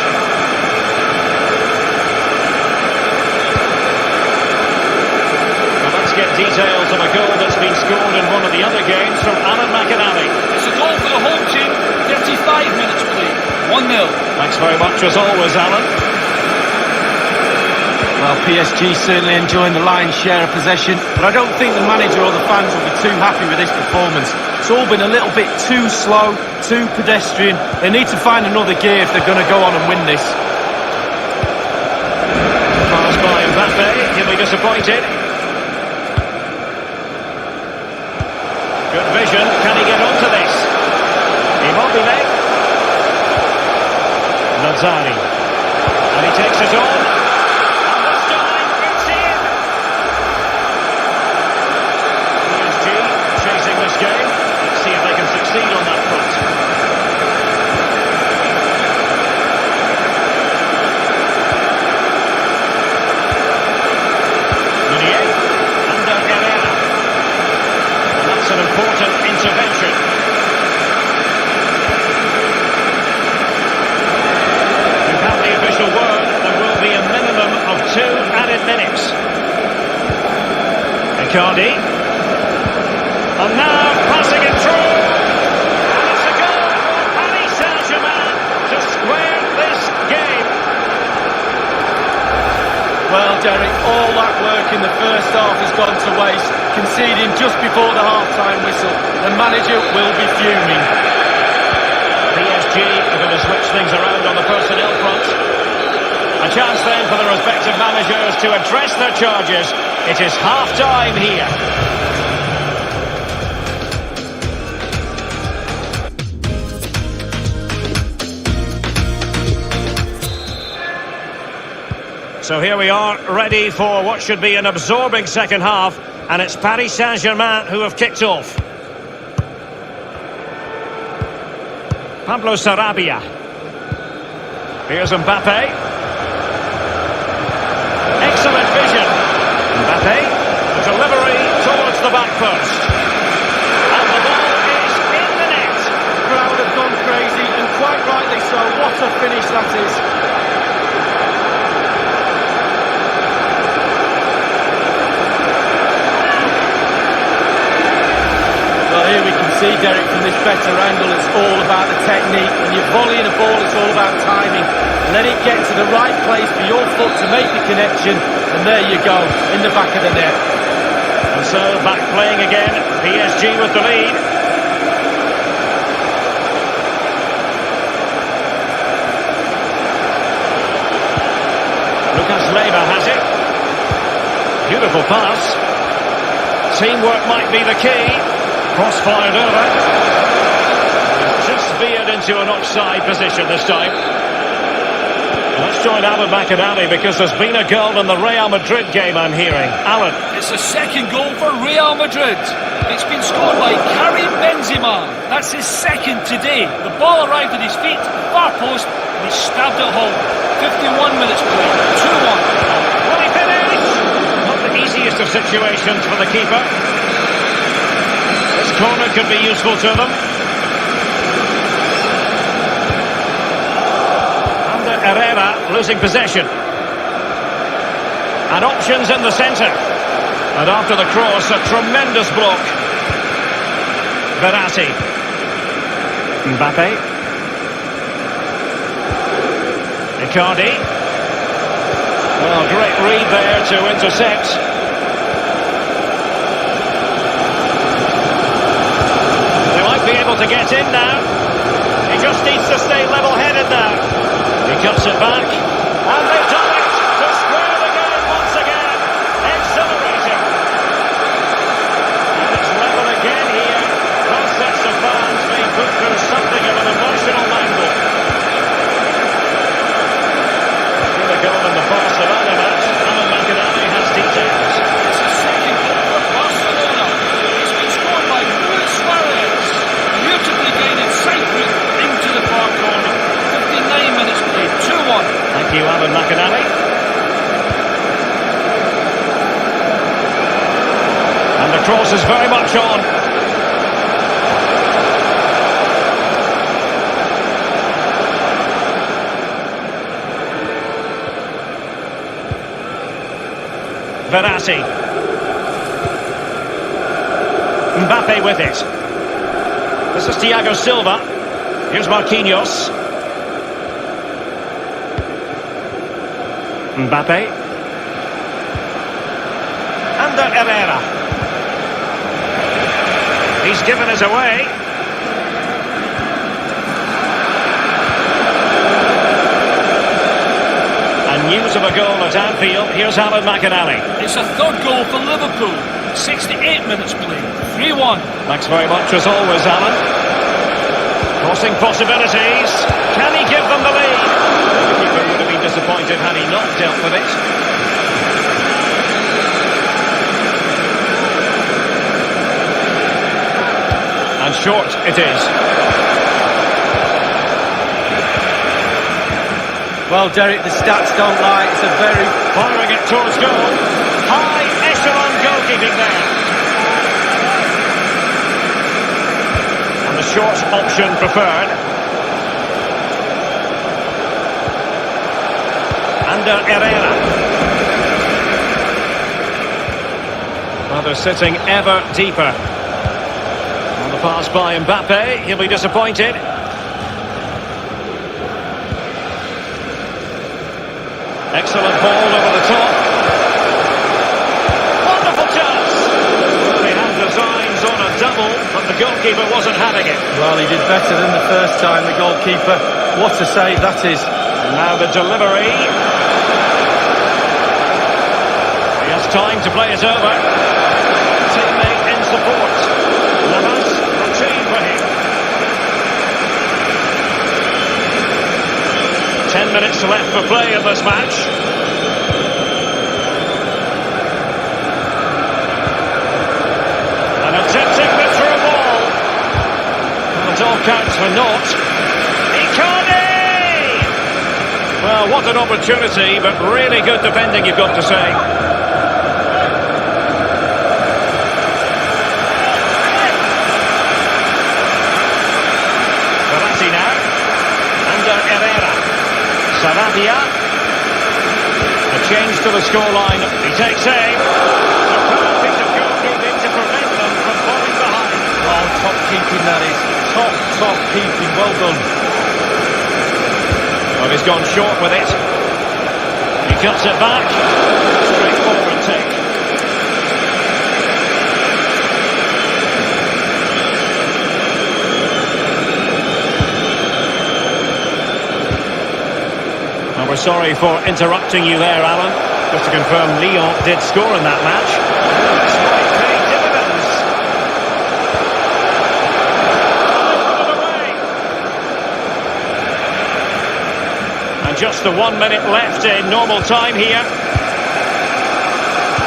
Well, let's get details of a goal that's been scored in one of the other games from Alan McInally. It's a goal for the home team. 35 minutes played. 1-0. Thanks very much as always, Alan. Well, PSG certainly enjoying the lion's share of possession, but I don't think the manager or the fans will be too happy with this performance. It's all been a little bit too slow, too pedestrian. They need to find another gear if they're going to go on and win this. Pass by Mbappe, he'll be disappointed. Good vision, can he get onto this? Immobile. Nazzari. And he takes it on. And this time, it's in. PSG chasing this game. Let's see if they can succeed on that front. Meunier. Under Herrera. And that's an important intervention. Word, there will be a minimum of 2 added minutes. Icardi. And now passing it through. And it's a goal for Paris Saint-Germain to square this game. Well, Derek, all that work in the first half has gone to waste, conceding just before the half-time whistle. The manager will be fuming. PSG are going to switch things around on the personnel front. A chance then for the respective managers to address their charges. It is half-time here. So here we are, ready for what should be an absorbing second half, and it's Paris Saint-Germain who have kicked off. Pablo Sarabia. Here's Mbappe. Excellent vision. Mbappe, the delivery towards the back post. And the ball is in the net. The crowd have gone crazy, and quite rightly so. What a finish that is. Well, here we can see, Derek, from this better angle, it's all about the technique. When you're volleying a ball, it's all about timing. Let it get to the right place for your foot to make the connection, and there you go, in the back of the net. And so, back playing again, PSG with the lead. Lucas Leiva has it. Beautiful pass. Teamwork might be the key. Cross-fired over. Just veered into an offside position this time. Let's join Alan McAnally because there's been a goal in the Real Madrid game, I'm hearing. Alan. It's the second goal for Real Madrid. It's been scored by Karim Benzema. That's his second today. The ball arrived at his feet, far post, and he stabbed it home. 51 minutes played, 2-1. Will he finish? Not the easiest of situations for the keeper. This corner could be useful to them. Herrera losing possession. And options in the centre. And after the cross, a tremendous block. Verratti. Mbappe. Icardi. Well, great read there to intercept. They might be able to get in now. He just needs to stay level-headed now. He cuts it back, and they've done it to square the game once again. Exhilarating. And it's level again here. Both sets of fans being put through something of an emotional angle. Still a goal in the Barcelona match. Alan McAnally has details. It's a second goal for Barcelona. It's been scored by Luis Suarez. Beautifully guided side route into the far corner. 59 minutes played, 2-1. Thank you, Alan McAnally. And the cross is very much on. Verratti. Mbappe with it. This is Thiago Silva. Here's Marquinhos. Mbappe. Under Herrera. He's given us away. And news of a goal at Anfield. Here's Alan McAnally. It's a third goal for Liverpool. 68 minutes played, 3-1. Thanks very much as always, Alan. Crossing possibilities. Can he give them the lead? The keeper would have been disappointed had he not dealt with it. And short it is. Well, Derek, the stats don't lie. It's a very... Firing it towards goal. High echelon goalkeeping there. And the short option preferred. Under Herrera. Well, they're sitting ever deeper. On the pass by Mbappe, he'll be disappointed. Excellent ball over the top. Wonderful chance. They had designs on a double, but the goalkeeper wasn't having it. Well, he did better than the first time, the goalkeeper. What a save that is. And now the delivery. He has time to play it over. Teammate in support. Navas, retrieve for him. 10 minutes left for play in this match. And attempting the through ball. And it all counts for naught. Icardi! Well, what an opportunity, but really good defending, you've got to say. Verratti now. Under Herrera. Sarabia. A change to the scoreline. He takes aim. Superb piece of goalkeeping to prevent them from falling behind. Oh, top keeping that is. Top keeping. Well done. Well, he's gone short with it. He cuts it back. Straightforward take. Well, we're sorry for interrupting you there, Alan. Just to confirm, Lyon did score in that match. This might pay dividends. Put it away. And just the 1 minute left in normal time here.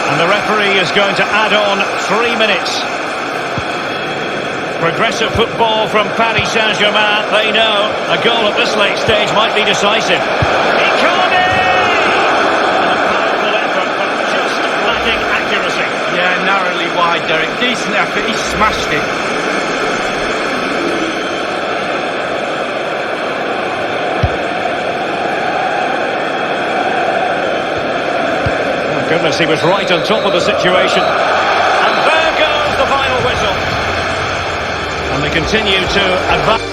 And the referee is going to add on 3 minutes. Progressive football from Paris Saint-Germain. They know a goal at this late stage might be decisive. Icardi! And a powerful effort, but just lacking accuracy. Yeah, narrowly wide, Derek. Decent effort, he smashed it. Oh, goodness, he was right on top of the situation. And there goes the final whistle. And they continue to advance.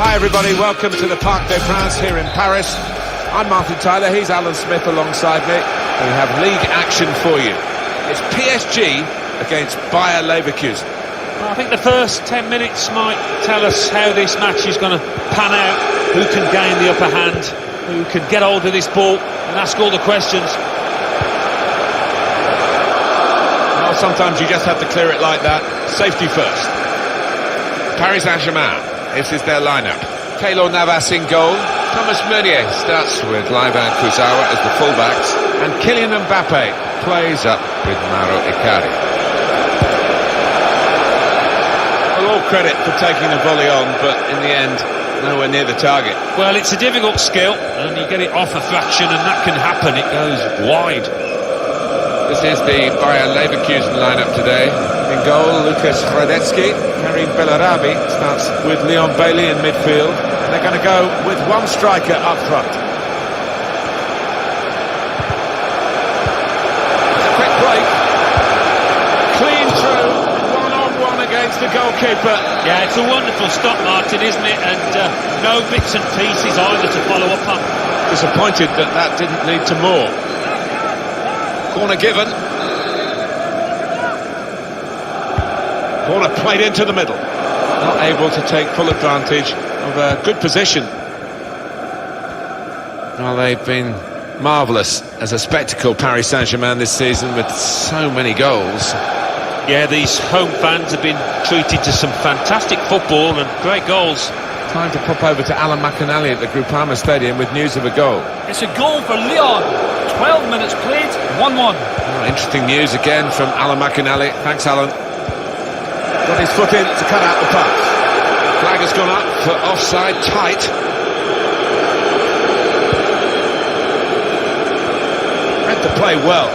Hi everybody, welcome to the Parc des Princes here in Paris. I'm Martin Tyler, he's Alan Smith alongside me. We have league action for you. It's PSG against Bayer Leverkusen. Well, I think the first 10 minutes might tell us how this match is going to pan out, who can gain the upper hand, who can get hold of this ball and ask all the questions. Well, sometimes you just have to clear it like that. Safety first. Paris Saint-Germain. This is their lineup. Keylor Navas in goal. Thomas Meunier starts with Livan Kuzawa as the fullbacks. And Kylian Mbappe plays up with Mauro Icardi. Well, all credit for taking the volley on, but in the end, nowhere near the target. Well, it's a difficult skill, and you get it off a fraction, and that can happen. It goes wide. This is the Bayer Leverkusen lineup today. In goal, Lucas Hradecky. Karim Bellarabi starts with Leon Bailey in midfield. And they're going to go with one striker up front. Quick break. Clean through. One-on-one against the goalkeeper. Yeah, it's a wonderful stop, Martin, isn't it? And no bits and pieces either to follow up on. Disappointed that didn't lead to more. Corner given. Corner played into the middle. Not able to take full advantage of a good position. Well, they've been marvellous as a spectacle, Paris Saint-Germain, this season with so many goals. Yeah, these home fans have been treated to some fantastic football and great goals. Time to pop over to Alan McInally at the Groupama Stadium with news of a goal. It's a goal for Lyon. 12 minutes played, 1-1. Oh, interesting news again from Alan McInally. Thanks, Alan. Got his foot in to cut out the pass. Flag has gone up for offside, tight. Read the play well.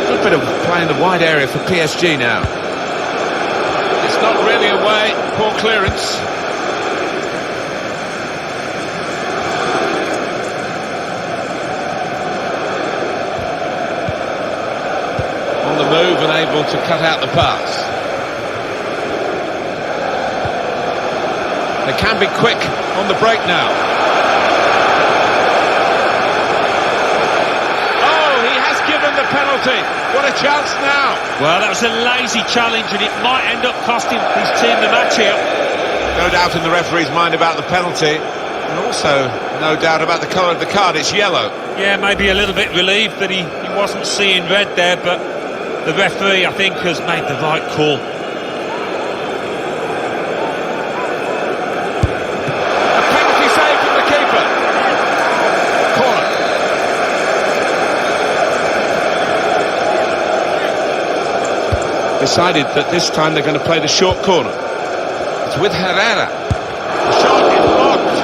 Good bit of play in the wide area for PSG now. It's not really away, poor clearance. Move and able to cut out the pass. They can be quick on the break now. Oh, he has given the penalty. What a chance now. Well, that was a lazy challenge and it might end up costing his team the match here. No doubt in the referee's mind about the penalty, and also no doubt about the colour of the card. It's yellow. Yeah, maybe a little bit relieved that he wasn't seeing red there, but the referee, I think, has made the right call. A penalty save from the keeper. Corner. Decided that this time they're going to play the short corner. It's with Herrera. The shot is blocked.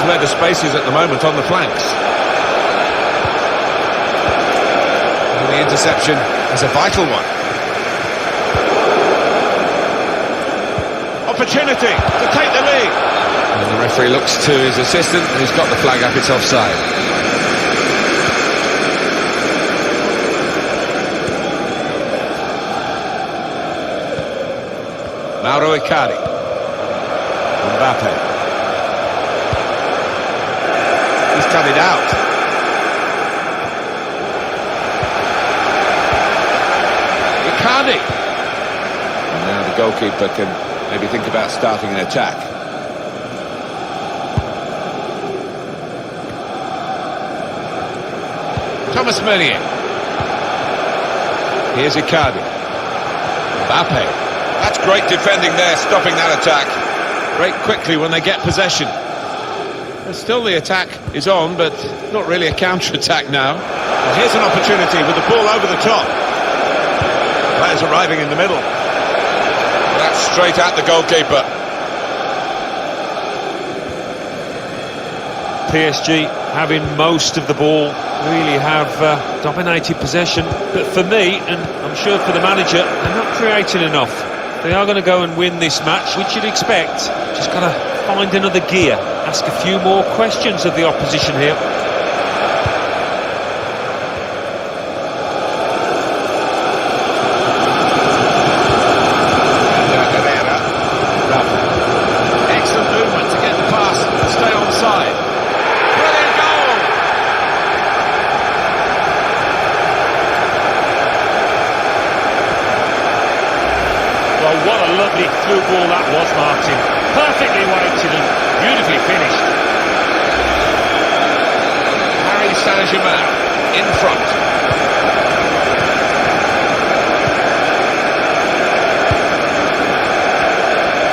where the space is at the moment on the flanks. And the interception is a vital one. Opportunity to take the lead. And the referee looks to his assistant and he's got the flag up, it's offside. Mauro Icardi. Mbappe. He's cut it out. Icardi. And now the goalkeeper can maybe think about starting an attack. Thomas Meunier. Here's Icardi. Mbappe. That's great defending there, stopping that attack. Break quickly when they get possession. And still the attack is on, but not really a counter-attack now. And here's an opportunity with the ball over the top. Players arriving in the middle. That's straight at the goalkeeper. PSG having most of the ball, really have dominated possession. But for me, and I'm sure for the manager, they're not creating enough. They are going to go and win this match, which you'd expect. Just got to find another gear. Ask a few more questions of the opposition here. Excellent movement to get the pass and stay onside. Brilliant goal! Well, what a lovely through ball that was, Martin. Perfectly weighted and beautifully finished. Paris Saint-Germain in front.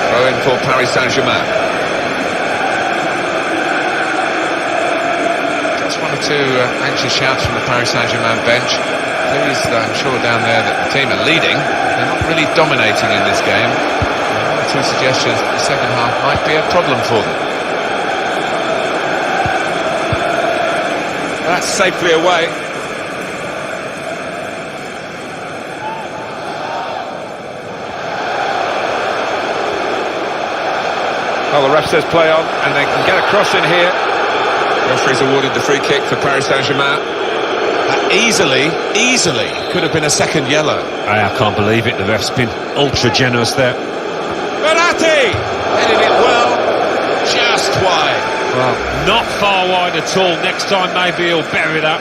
Throw in for Paris Saint-Germain. Just one or two anxious shouts from the Paris Saint-Germain bench. Pleased, I'm sure, down there that the team are leading. They're not really dominating in this game. One or two suggestions that the second half might be a problem for them. That's safely away. Well, the ref says play on, and they can get a cross in here. The referee's awarded the free kick for Paris Saint-Germain. That easily could have been a second yellow. I can't believe it, the ref's been ultra generous there. Verratti! Headed it well, just wide. Well, not far wide at all. Next time maybe he'll bury that.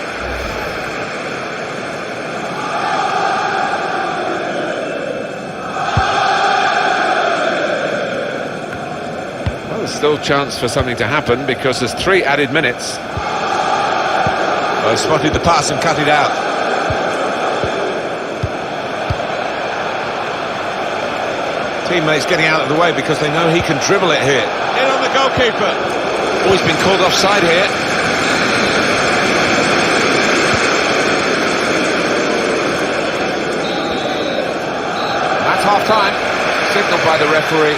Well, there's still a chance for something to happen because there's 3 added minutes. Well, spotted the pass and cut it out. Teammates getting out of the way because they know he can dribble it here. In on the goalkeeper. Oh, he's been called offside here. That's half-time. Signalled by the referee.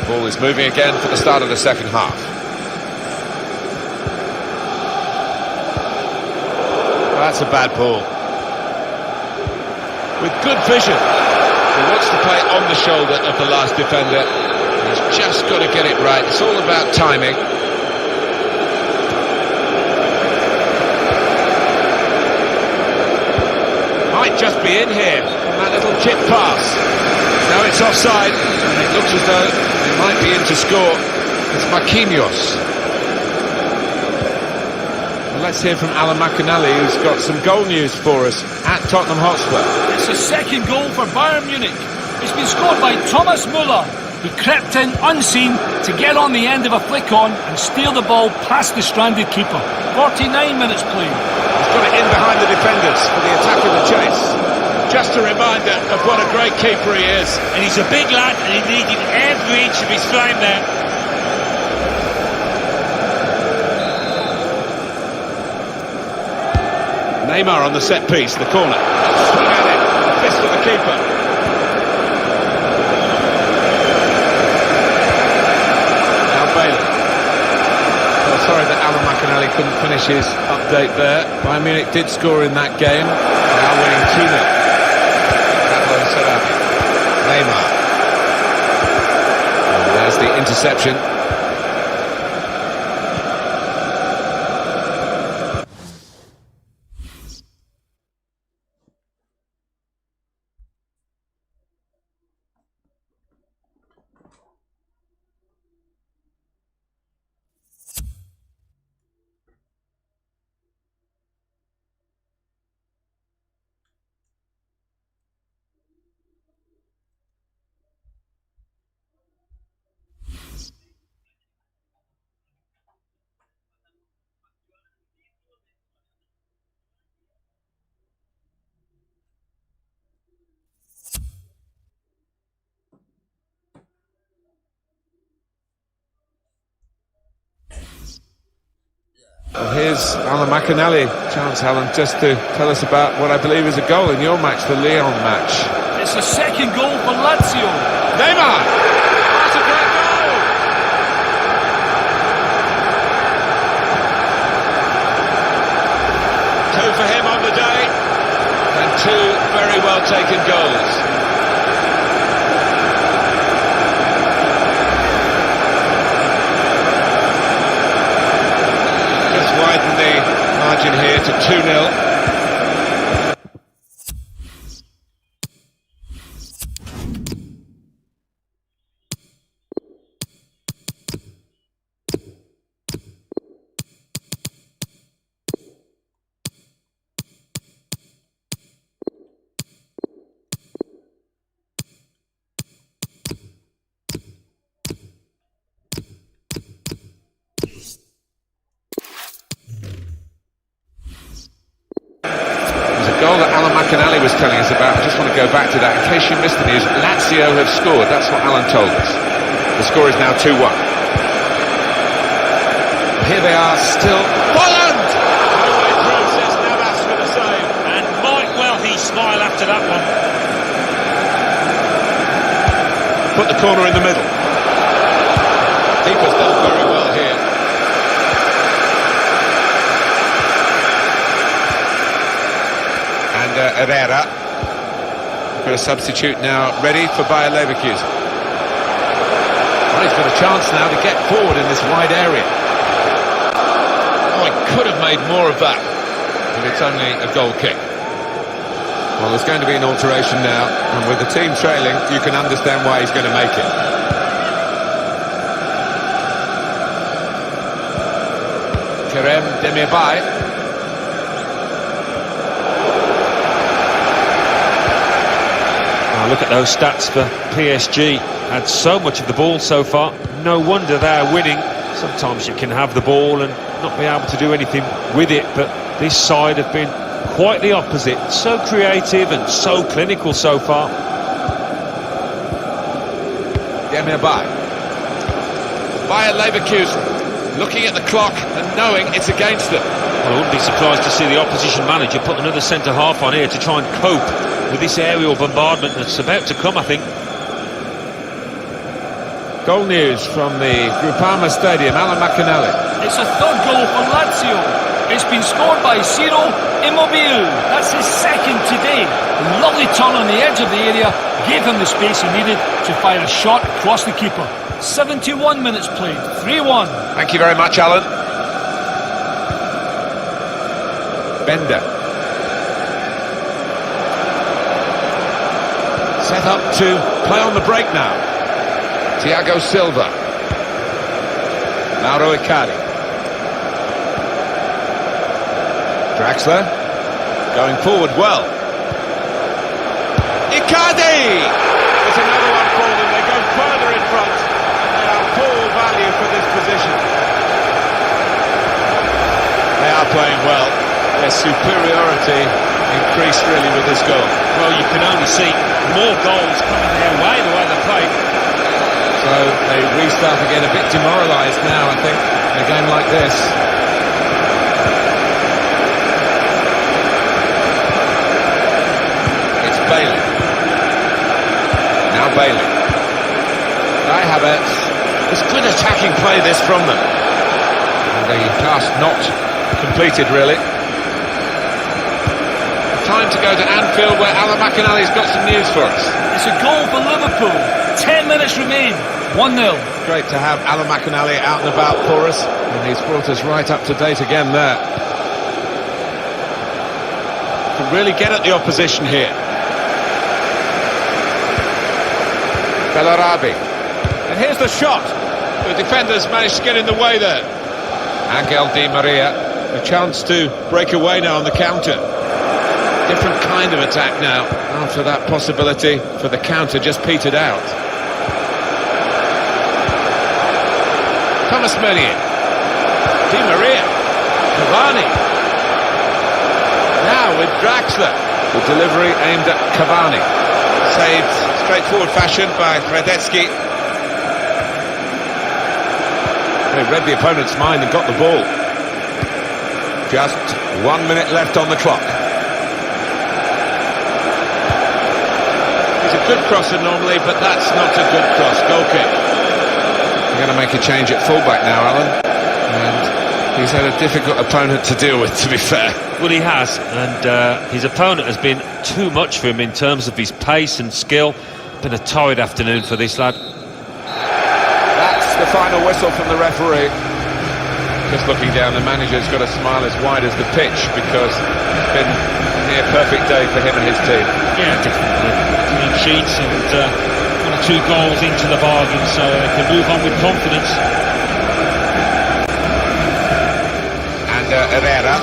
The ball is moving again for the start of the second half. That's a bad ball. With good vision. He wants to play on the shoulder of the last defender. He's just got to get it right. It's all about timing. Might just be in here from that little chip pass. Now it's offside, and it looks as though they might be in to score. It's Marquinhos. Let's hear from Alan McAnally, who's got some goal news for us at Tottenham Hotspur. It's a second goal for Bayern Munich. It's been scored by Thomas Müller. He crept in unseen to get on the end of a flick-on and steal the ball past the stranded keeper. 49 minutes played. He's got it in behind the defenders for the attack of the chase. Just a reminder of what a great keeper he is. And he's a big lad and he needed every inch of his frame there. Neymar on the set piece, the corner. Swing at it, the fist of the keeper. couldn't finish his update there. Bayern Munich did score in that game. They are winning 2-0. Neymar. And there's the interception. Well, here's Alan McAnally. Chance, Alan, just to tell us about what I believe is a goal in your match, the Lyon match. It's the second goal for Lazio. Neymar! That's a great goal! Two for him on the day, and two very well taken goals. Widen the margin here to 2-0. Goal that Alan McAnally was telling us about. I just want to go back to that in case you missed the news. Lazio have scored, that's what Alan told us. The score is now 2-1. Here they are still. Holland! Away process, Navas for the save. And might well he smile after that one. Put the corner in the middle. Keeper's done very well here. And Herrera, got a substitute now ready for Bayer Leverkusen. Well, he's got a chance now to get forward in this wide area. Oh, he could have made more of that, but it's only a goal kick. Well, there's going to be an alteration now, and with the team trailing, you can understand why he's going to make it. Kerem Demirbay. Look at those stats for PSG. Had so much of the ball so far. No wonder they're winning. Sometimes you can have the ball and not be able to do anything with it, but this side have been quite the opposite. So creative and so clinical so far. Demirbay. Bayer Leverkusen looking at the clock and knowing it's against them. Well, I wouldn't be surprised to see the opposition manager put another centre-half on here to try and cope with this aerial bombardment that's about to come, I think. Goal news from the Groupama Stadium, Alan McAnally. It's a third goal for Lazio. It's been scored by Ciro Immobile. That's his second today. Lovely turn on the edge of the area, gave him the space he needed to fire a shot across the keeper. 71 minutes played, 3-1. Thank you very much, Alan. Bender. Set up to play on the break now. Thiago Silva. Mauro Icardi. Draxler. Going forward well. Icardi! It's another one for them. They go further in front. They are full value for this position. They are playing well. Their superiority increased really with this goal. Well, you can only see more goals coming their way, the way they play. So they restart again, a bit demoralised now, I think, in a game like this. It's Bailey. Now Bailey. Kai Havertz. It's good attacking play, this, from them. And the task not completed, really. Time to go to Anfield, where Alan McInally's got some news for us. It's a goal for Liverpool. 10 minutes remain. 1-0. Great to have Alan McInally out and about for us, and he's brought us right up to date again there. Can really get at the opposition here. Bellarabi. And here's the shot. The defenders managed to get in the way there. Angel Di Maria. A chance to break away now on the counter. Different kind of attack now, after that possibility for the counter just petered out. Thomas Meunier. Di Maria. Cavani. Now with Draxler. The delivery aimed at Cavani. Saved straightforward fashion by Radetzky. They read the opponent's mind and got the ball. Just 1 minute left on the clock. He's a good crosser normally, but that's not a good cross. Goal kick. We're going to make a change at fullback now, Alan. And he's had a difficult opponent to deal with, to be fair. Well, he has, and his opponent has been too much for him in terms of his pace and skill. Been a torrid afternoon for this lad. That's the final whistle from the referee. Just looking down, the manager's got a smile as wide as the pitch, because it's been a near perfect day for him and his team. Yeah, definitely. Clean sheets and 1 or 2 goals into the bargain, so they can move on with confidence. And Herrera.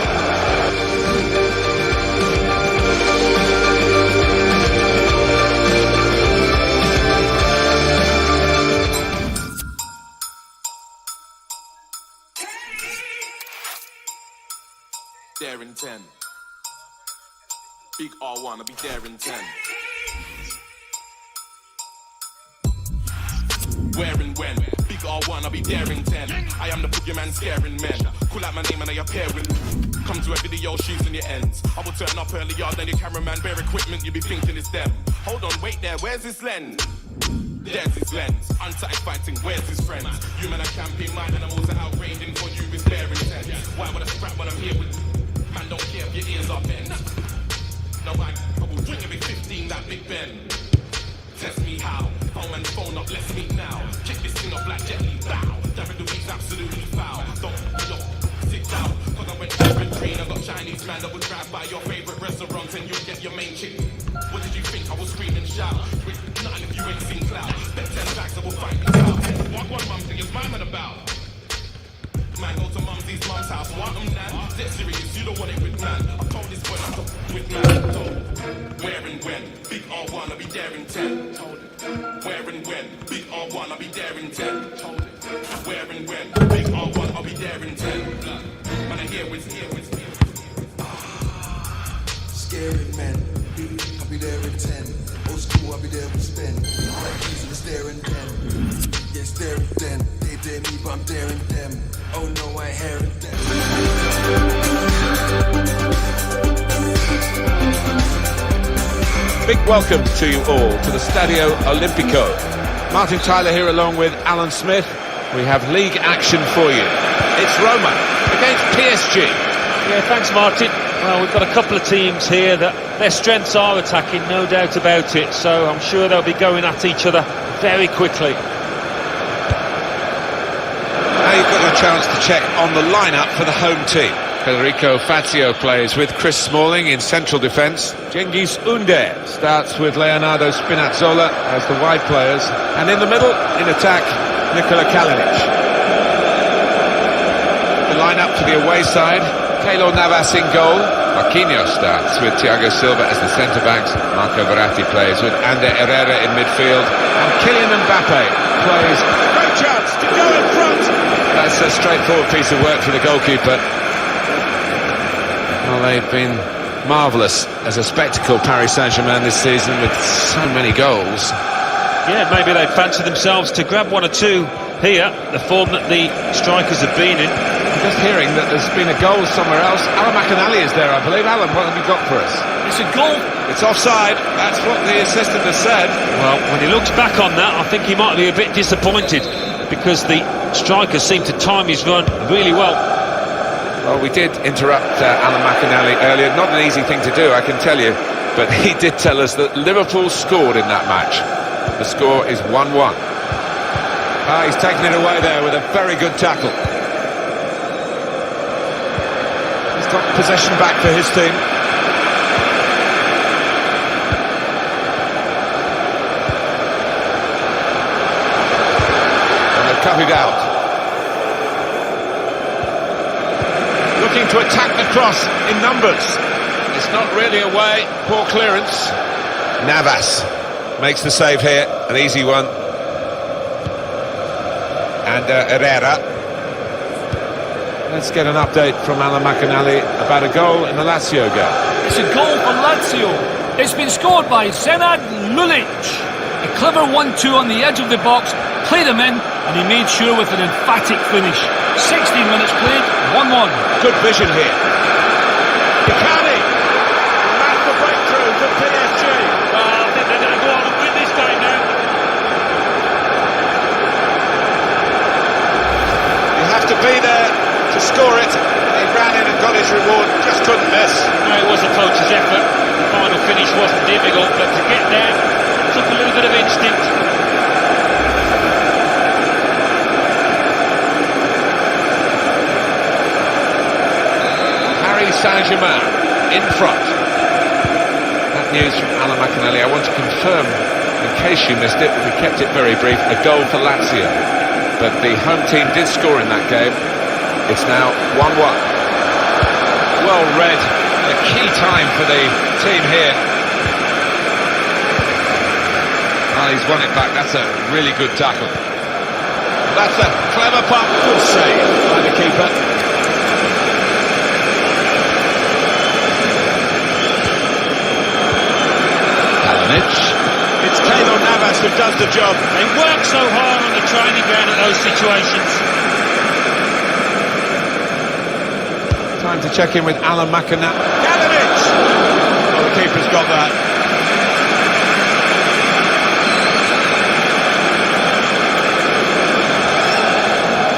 There in 10. Big R1, I'll be there in 10. Where and when? Big R1, I'll be there in 10. I am the boogeyman scaring men. Call out my name and I appear with. Come to a video, shoes in your ends. I will turn up earlier than your cameraman. Bare equipment, you be thinking it's them. Hold on, wait there, where's his lens? There's his lens. Untied fighting, where's his friends? You man are campaign mine and I'm also outraging for you is bare intent. Why would I scrap when I'm here with? Man, don't care if your ears are bent. No, I will drink every 15, that Big Ben. Test me how. Phone and phone up, let's meet now. Kick this thing up like Jet Li, bow. David Louise absolutely foul. Don't sit down, cause I went different train. I got Chinese man that will drive by your favorite restaurants and you'll get your main chick. What did you think? I will scream and shout. With nothing if you ain't seen cloud. Bet 10 bags I will fight me out. What mum thing is my man about? Man, go to mumsy's mum's house. Want them now? Dead serious, you don't want it with man. I told this boy not to with man. Told where and when? Big R1, I'll be there in 10. Told it. Where and when? Big R1, I'll be there in 10. Told it. Where and when? Big R1, I'll be there in 10. Man, I hear with. Scary man, I'll be there in 10. Old school, I'll be there with Spen. Like using the staring pen. Yeah, staring then. They dare me, but I'm daring them. Oh no, I ain't hearing them. Big welcome to you all to the Stadio Olimpico. Martin Tyler here along with Alan Smith. We have league action for you. It's Roma against PSG. Yeah, thanks, Martin. Well, we've got a couple of teams here that their strengths are attacking, no doubt about it, so I'm sure they'll be going at each other very quickly. Now you've got your chance to check on the lineup for the home team. Federico Fazio plays with Chris Smalling in central defence. Cengiz Ünder starts with Leonardo Spinazzola as the wide players. And in the middle, in attack, Nikola Kalinic. The lineup for the away side. Keylor Navas in goal. Marquinhos starts with Thiago Silva as the centre-backs. Marco Verratti plays with Ander Herrera in midfield. And Kylian Mbappe plays. Great chance to go in front! That's a straightforward piece of work for the goalkeeper. Well, they've been marvellous as a spectacle, Paris Saint-Germain, this season with so many goals. Yeah, maybe they fancy themselves to grab 1 or 2 here, the form that the strikers have been in. I'm just hearing that there's been a goal somewhere else. Alan McInally is there, I believe. Alan, what have you got for us? It's a goal. It's offside. That's what the assistant has said. Well, when he looks back on that, I think he might be a bit disappointed because the striker seemed to time his run really well. Well, we did interrupt Alan McInally earlier. Not an easy thing to do, I can tell you. But he did tell us that Liverpool scored in that match. The score is 1-1. He's taken it away there with a very good tackle. He's got possession back for his team. And they've cut it out. Looking to attack the cross in numbers. It's not really away. Poor clearance. Navas makes the save here. An easy one. And Herrera. Let's get an update from Alan McInally about a goal in the Lazio goal. It's a goal for Lazio. It's been scored by Senad Lulic. A clever 1-2 on the edge of the box, played him in, and he made sure with an emphatic finish. 16 minutes played, 1-1. Good vision here. Picani. That's the breakthrough for PSG. Well, I think they're going to go on and win this game now. You have to be there to score it. He ran in and got his reward, just couldn't miss. No, it was a coach's effort. The final finish wasn't difficult, but to get there took a little bit of instinct. Paris Saint-Germain in front. That news from Alan McInally. I want to confirm, in case you missed it, but we kept it very brief, a goal for Lazio. But the home team did score in that game. It's now 1-1. Well read. A key time for the team here. Oh, he's won it back. That's a really good tackle. That's a clever puck. Good save by the keeper. Kalinic. It's Keylor Navas who does the job. They work so hard on the training ground at those situations. Time to check in with Alan McInally. Kalinic! Oh, the keeper's got that.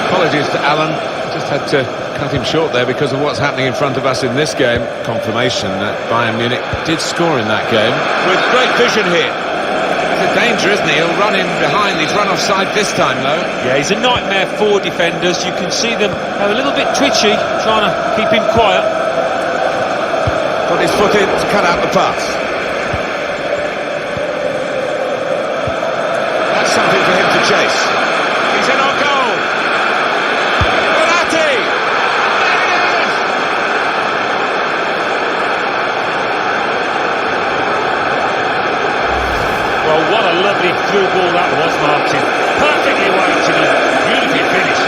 Apologies to Alan. Just had to cut him short there because of what's happening in front of us in this game. Confirmation that Bayern Munich did score in that game. With great vision here. He's a danger, isn't he? He'll run in behind. He's run offside this time, though. Yeah, he's a nightmare for defenders. You can see them a little bit twitchy, trying to keep him quiet. Got his foot in to cut out the pass. That's something for him to chase. He's in on goal. Verratti! There he is! Well, what a lovely through ball that was, Martin. Perfectly weighted and beautifully finished.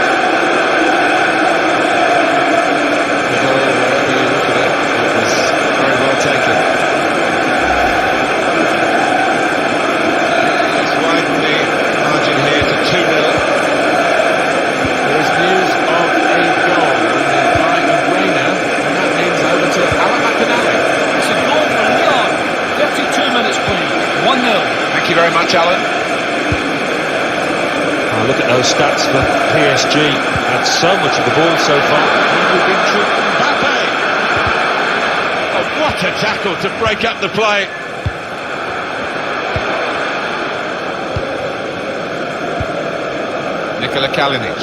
The goal, wherever you look at it, it was very well taken. Let's widen the margin here to 2-0. There is news of a goal in the eye of Reina, and that means over to Alan McInally. It's a goal for Leon. 32 minutes played, 1-0. Thank you very much, Alan. Oh, look at those stats for PSG. Had so much of the ball so far. We've been through. Mbappe! Oh, what a tackle to break up the play. Nikola Kalinic.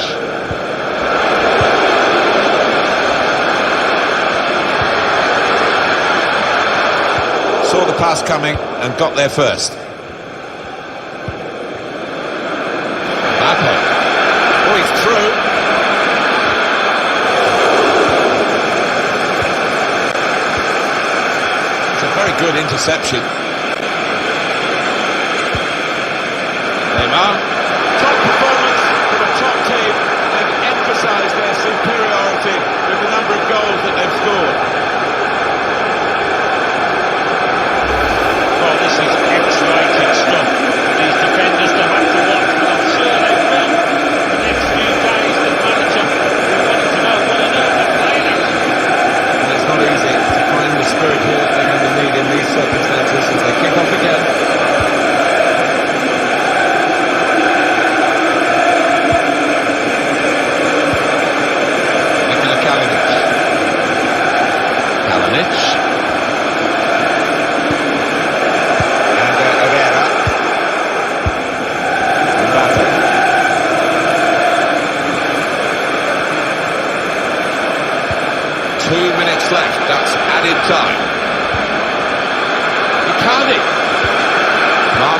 Saw the pass coming and got there first. Mbappe. Oh, he's through. It's a very good interception. Neymar. Top performance for the top team. They've emphasised their superiority with the number of goals that they've scored. Well, this is X-rated stuff. These defenders to have to watch, but I'm sure they will. The next few days, the manager will want to know what on earth they're playing at. And it's not easy to find the spirit here that they're going to need in these circumstances as they kick off again. Nikola Kalinic.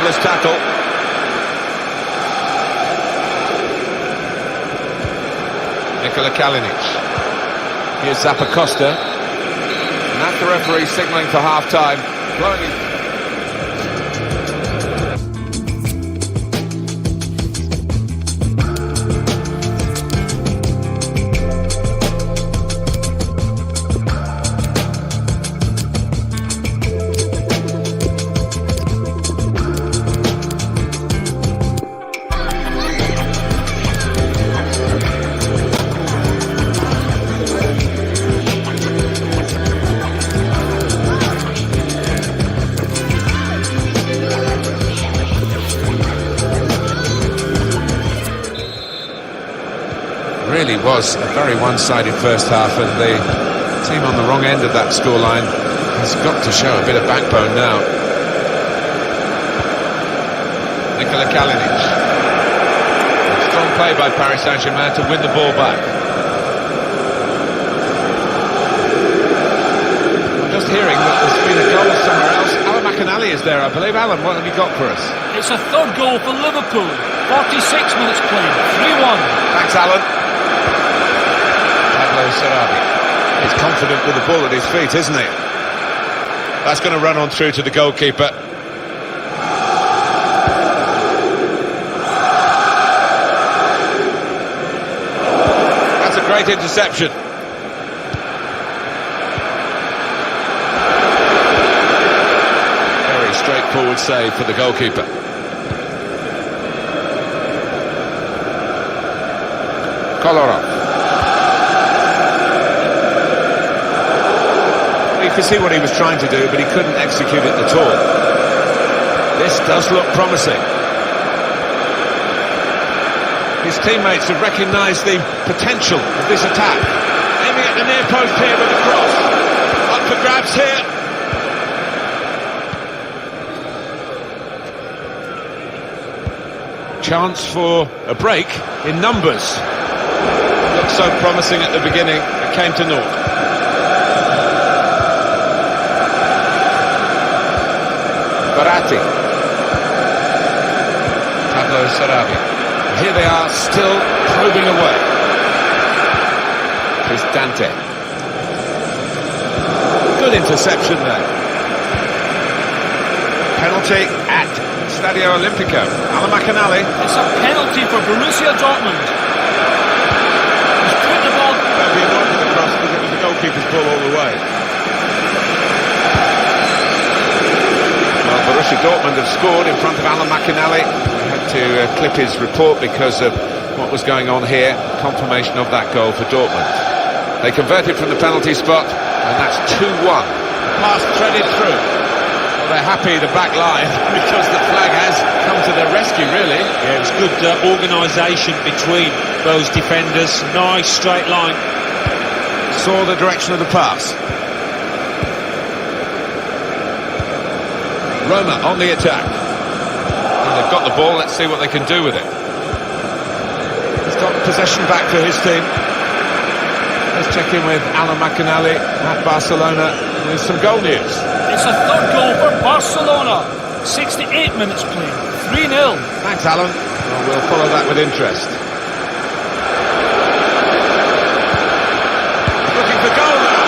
Marvellous tackle. Nikola Kalinic. Here's Zappacosta. And that's the referee signalling for half-time. Blowing it. Really was a very one-sided first half, and the team on the wrong end of that scoreline has got to show a bit of backbone now. Nikola Kalinic. Strong play by Paris Saint-Germain to win the ball back. I'm just hearing that there's been a goal somewhere else. Alan McInally is there, I believe. Alan, what have you got for us? It's a third goal for Liverpool. 46 minutes played. 3-1. Thanks, Alan. Sarabi. He's confident with the ball at his feet, isn't he? That's going to run on through to the goalkeeper. That's a great interception. Very straightforward save for the goalkeeper. Kolarov. You could see what he was trying to do, but he couldn't execute it at all. This does look promising. His teammates have recognised the potential of this attack. Aiming at the near post here with the cross. Up for grabs here. Chance for a break in numbers. Looked so promising at the beginning, it came to naught. Baratti. Pablo Sarabia. Here they are, still probing away. Cristante. Good interception there. Penalty at Stadio Olimpico. Alan McInally. It's a penalty for Borussia Dortmund. He's put the ball... They'll be annoyed with the cross because it was the goalkeeper's ball all the way. Borussia Dortmund have scored in front of Alan McInally. I had to clip his report because of what was going on here. Confirmation of that goal for Dortmund. They converted from the penalty spot, and that's 2-1. Pass threaded through. Well, they're happy, the back line, because the flag has come to their rescue, really. Yeah, it was good organisation between those defenders. Nice straight line. Saw the direction of the pass. Roma on the attack. And they've got the ball, let's see what they can do with it. He's got possession back for his team. Let's check in with Alan McInally at Barcelona with some goal news. It's a third goal for Barcelona. 68 minutes played. 3-0. Thanks, Alan. Well, we'll follow that with interest. Looking for goal now.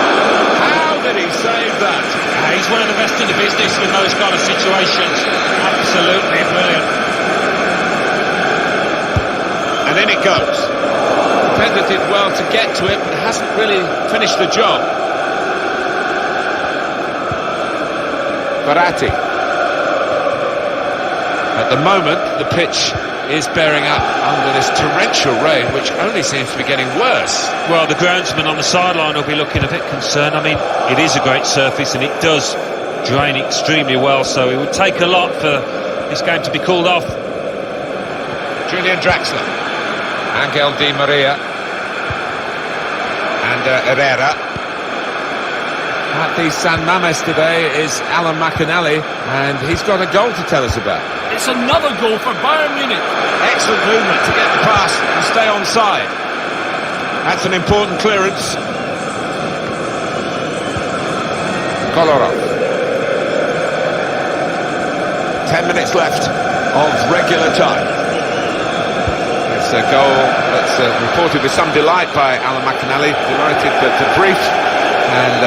How did he save that? He's one of the best in the business in those kind of situations. Absolutely brilliant. And in it goes. The defender did well to get to it, but hasn't really finished the job. Baratti. At the moment, the pitch is bearing up under this torrential rain, which only seems to be getting worse. Well, the groundsman on the sideline will be looking a bit concerned. I mean, it is a great surface and it does drain extremely well, so it would take a lot for this game to be called off. Julian Draxler, Angel Di Maria, and Herrera. At the San Mames today is Alan McInally, and he's got a goal to tell us about. It's another goal for Bayern Munich. Excellent movement to get the pass and stay onside. That's an important clearance. Kolarov. 10 minutes left of regular time. It's a goal that's reported with some delight by Alan McInally. Delighted but brief, and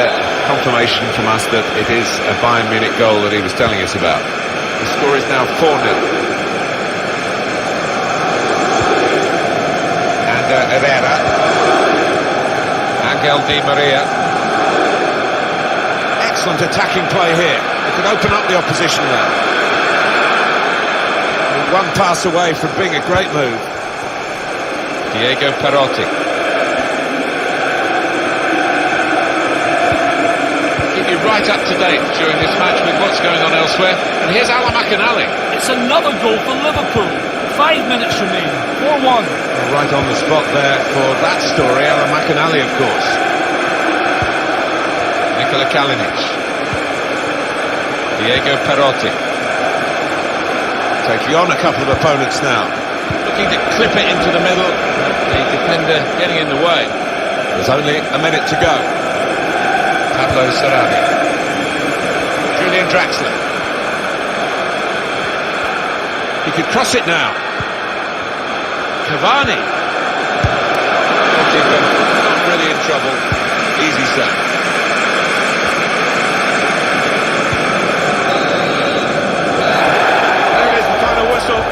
confirmation from us that it is a Bayern Munich goal that he was telling us about. The score is now 4-0. Herrera, Angel Di Maria. Excellent attacking play here. They could open up the opposition there. One pass away from being a great move. Diego Perotti. Keep you right up to date during this match with what's going on elsewhere. And here's Alan McInally. It's another goal for Liverpool. 5 minutes remaining. 4-1. Right on the spot there for that story, Alan McInally, of course. Nikola Kalinic. Diego Perotti. Taking on a couple of opponents now. Looking to clip it into the middle. The defender getting in the way. There's only a minute to go. Pablo Sarabia. Julian Draxler. He could cross it now. Cavani. Not really in trouble. Easy save. There it is, the final whistle.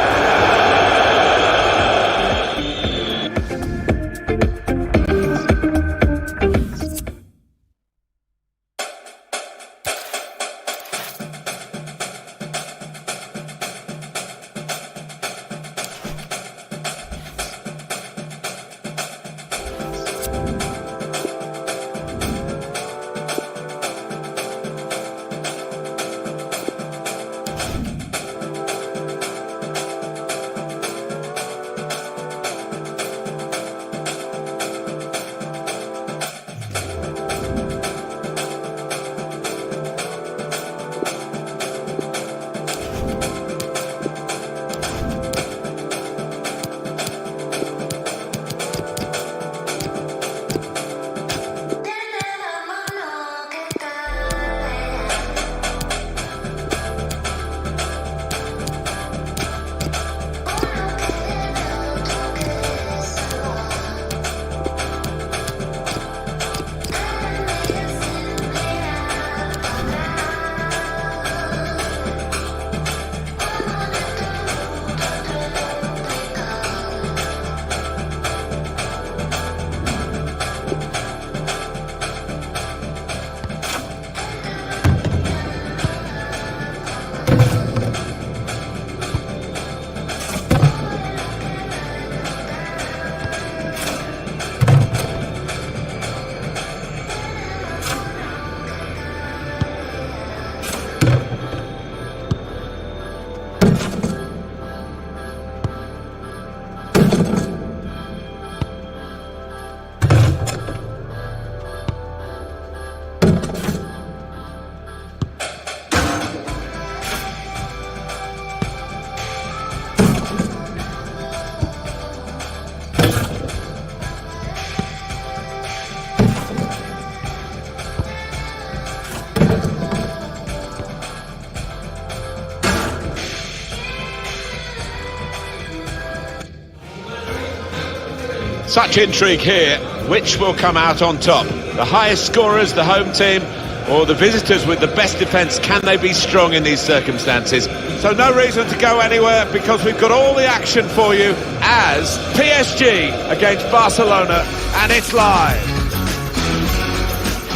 Such intrigue here. Which will come out on top? The highest scorers, the home team, or the visitors with the best defence? Can they be strong in these circumstances? So no reason to go anywhere, because we've got all the action for you as PSG against Barcelona, and it's live.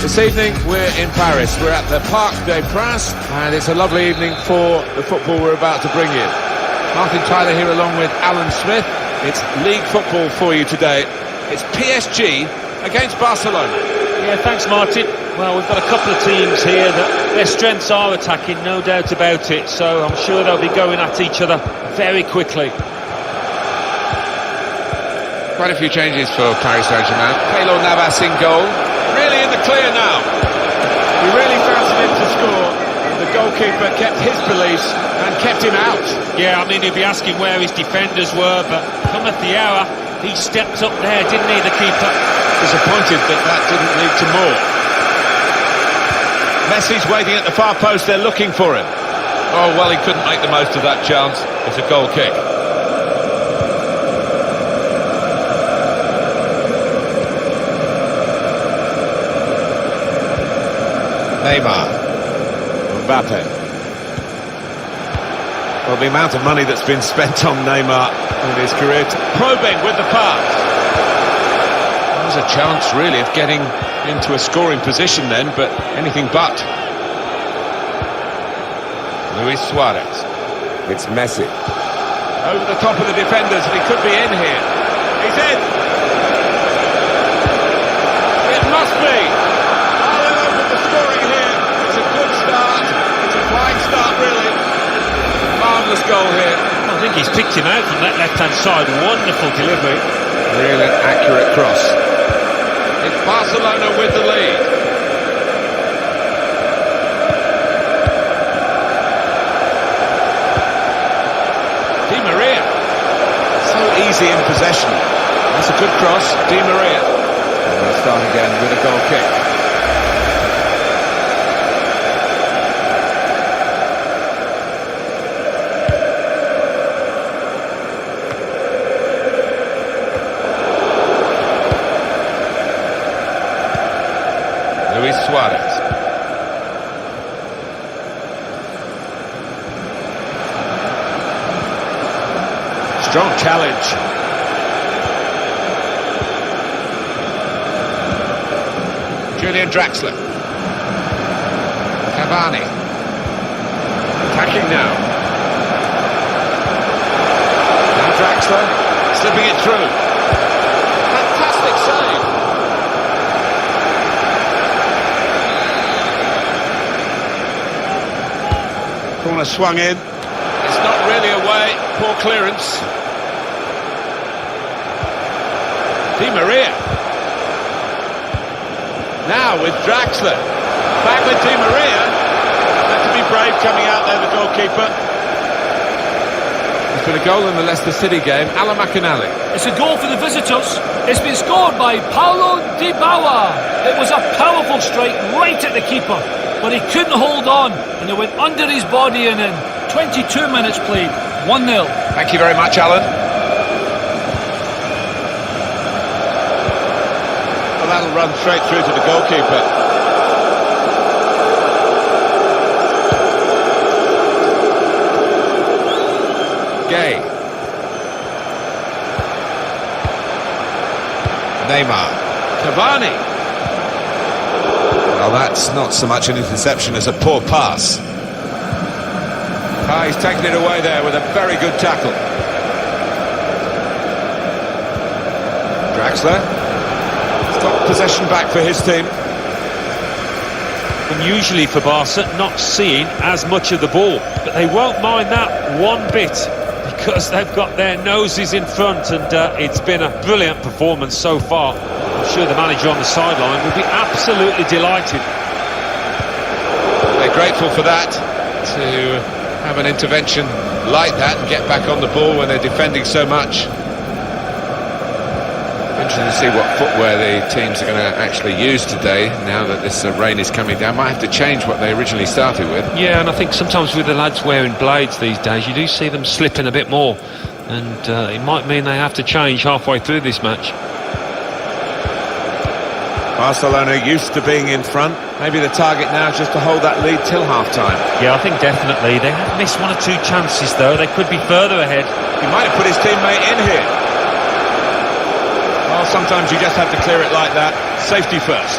This evening we're in Paris. We're at the Parc des Princes, and it's a lovely evening for the football we're about to bring you. Martin Tyler here along with Alan Smith. It's league football for you today. It's PSG against Barcelona. Yeah, thanks Martin. Well, we've got a couple of teams here that their strengths are attacking, no doubt about it, so I'm sure they'll be going at each other very quickly. Quite a few changes for Paris Saint-Germain. Keylor Navas in goal. Really in the clear now. He really fancied him to score. The goalkeeper kept his beliefs and kept him out. Yeah, I mean, he'd be asking where his defenders were, but cometh the hour, he stepped up there, didn't he, the keeper? Disappointed that didn't lead to more. Messi's waiting at the far post, they're looking for him. Oh, well, he couldn't make the most of that chance. It's a goal kick. Neymar. Mbappe. Well, the amount of money that's been spent on Neymar in his career. Probing with the pass. There's a chance, really, of getting into a scoring position then, but anything but. Luis Suarez. It's Messi. Over the top of the defenders, and he could be in here. He's in. It must be. Oh, they'll open the scoring here. It's a good start. It's a flying start, really. Marvellous goal here. I think he's picked him out from that left-hand side. Wonderful delivery. Really accurate cross. It's Barcelona with the lead. Di Maria. So easy in possession. That's a good cross. Di Maria. And they'll start again with a goal kick. Luis Suarez. Strong challenge. Julian Draxler. Cavani. Attacking now. Now Draxler. Slipping it through. Fantastic save. Corner swung in. It's not really away. Poor clearance. Di Maria. Now with Draxler. Back with Di Maria. Had to be brave coming out there, the goalkeeper. There's been a goal in the Leicester City game. Ala McInally. It's a goal for the visitors. It's been scored by Paulo Dybala. It was a powerful strike right at the keeper, but he couldn't hold on, and it went under his body and in. 22 minutes played, 1-0. Thank you very much, Alan. Well, that'll run straight through to the goalkeeper. Gay. Neymar. Cavani. Well, that's not so much an interception as a poor pass. He's taken it away there with a very good tackle. Draxler. He's got possession back for his team. Unusually for Barca, not seeing as much of the ball, but they won't mind that one bit because they've got their noses in front, and it's been a brilliant performance so far. I'm sure the manager on the sideline will be absolutely delighted. They're grateful for that, to have an intervention like that and get back on the ball when they're defending so much. Interesting to see what footwear the teams are going to actually use today now that this rain is coming down. Might have to change what they originally started with. Yeah, and I think sometimes with the lads wearing blades these days, you do see them slipping a bit more, and it might mean they have to change halfway through this match. Barcelona used to being in front. Maybe the target now is just to hold that lead till half-time. Yeah, I think definitely. They have missed one or two chances, though. They could be further ahead. He might have put his teammate in here. Well, sometimes you just have to clear it like that. Safety first.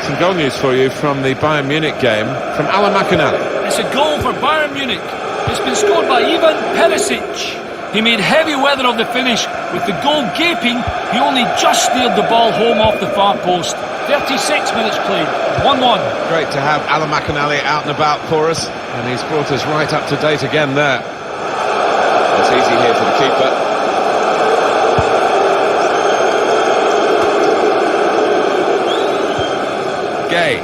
Some goal news for you from the Bayern Munich game from Ala McInally. It's a goal for Bayern Munich. It's been scored by Ivan Perisic. He made heavy weather of the finish. With the goal gaping, he only just steered the ball home off the far post. 36 minutes played, 1-1. Great to have Ala McInally out and about for us, and he's brought us right up to date again there. It's easy here for the keeper. Gay.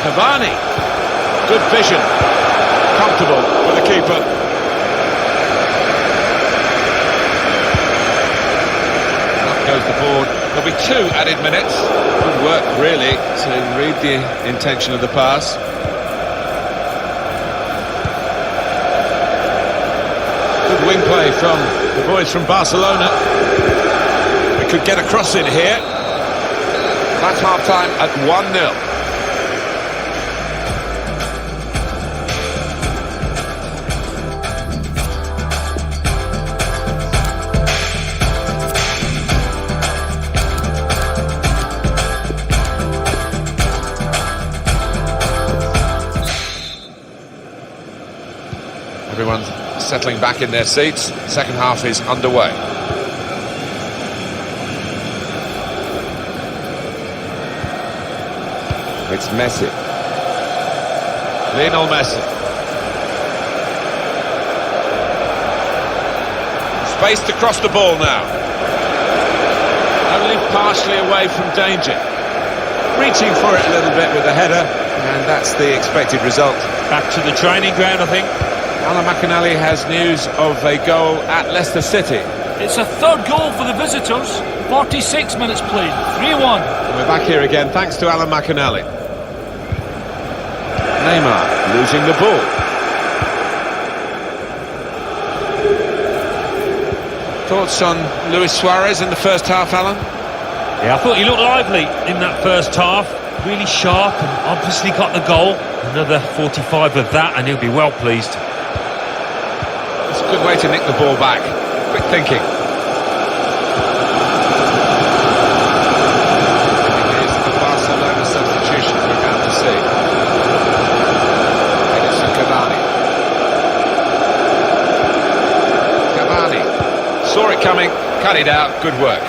Cavani. Good vision. Comfortable for the keeper. Up goes the board There'll be 2 added minutes. Good work, really, to read the intention of the pass. Good wing play from the boys from Barcelona. We could get a cross in here. That's half-time at 1-0. Everyone's settling back in their seats. Second half is underway. It's Messi. Lionel Messi. Space to cross the ball now. Only partially away from danger. Reaching for it a little bit with the header, and that's the expected result. Back to the training ground, I think. Alan McInally has news of a goal at Leicester City. It's a third goal for the visitors. 46 minutes played, 3-1. We're back here again, thanks to Alan McInally. Neymar losing the ball. Thoughts on Luis Suarez in the first half, Alan? Yeah, I thought he looked lively in that first half. Really sharp and obviously got the goal. Another 45 of that and he'll be well pleased. It's a good way to nick the ball back. Quick thinking. Here's the Barcelona substitution we're about to see. Edinson Cavani. Cavani saw it coming, cut it out, good work.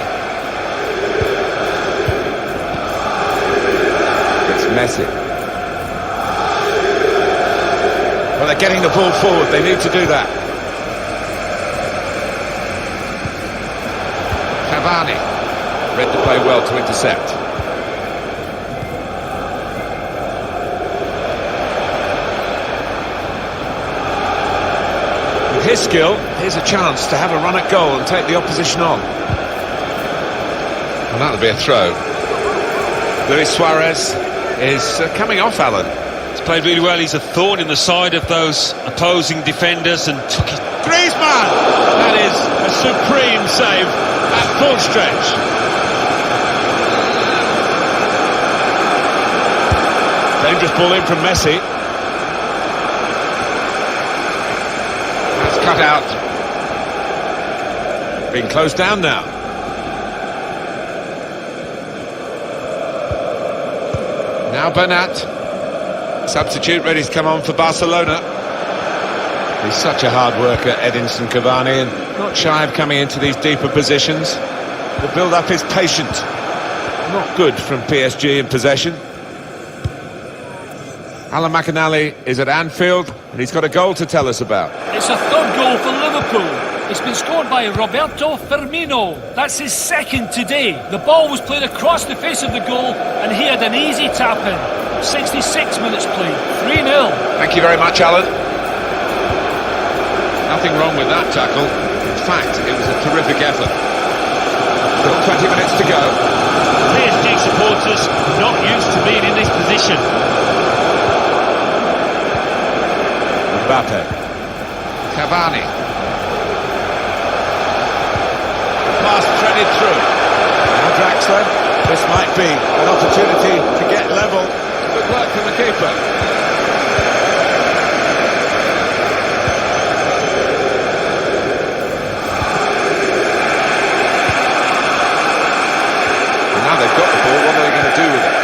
It's Messi. Well, they're getting the ball forward, they need to do that. Cavani read the play well to intercept. With his skill, here's a chance to have a run at goal and take the opposition on. And that'll be a throw. Luis Suarez is coming off, Alan. He's played really well. He's a thorn in the side of those opposing defenders and took it. Griezmann! That is a supreme save at full stretch. Dangerous ball in from Messi. That's cut out. Being closed down now. Now Bernat. Substitute ready to come on for Barcelona. He's such a hard worker, Edinson Cavani, and not shy of coming into these deeper positions. The build-up is patient. Not good from PSG in possession. Alan McInally is at Anfield, and he's got a goal to tell us about. It's a third goal for Liverpool. It's been scored by Roberto Firmino. That's his second today. The ball was played across the face of the goal, and he had an easy tap-in. 66 minutes played, 3-0. Thank you very much, Alan. Nothing wrong with that tackle. In fact, it was a terrific effort. Still 20 minutes to go. PSG supporters not used to being in this position. Mbappe. Cavani. Pass threaded through. Now Draxler. This might be an opportunity to get level. Good work from the keeper. And now they've got the ball, what are they going to do with it?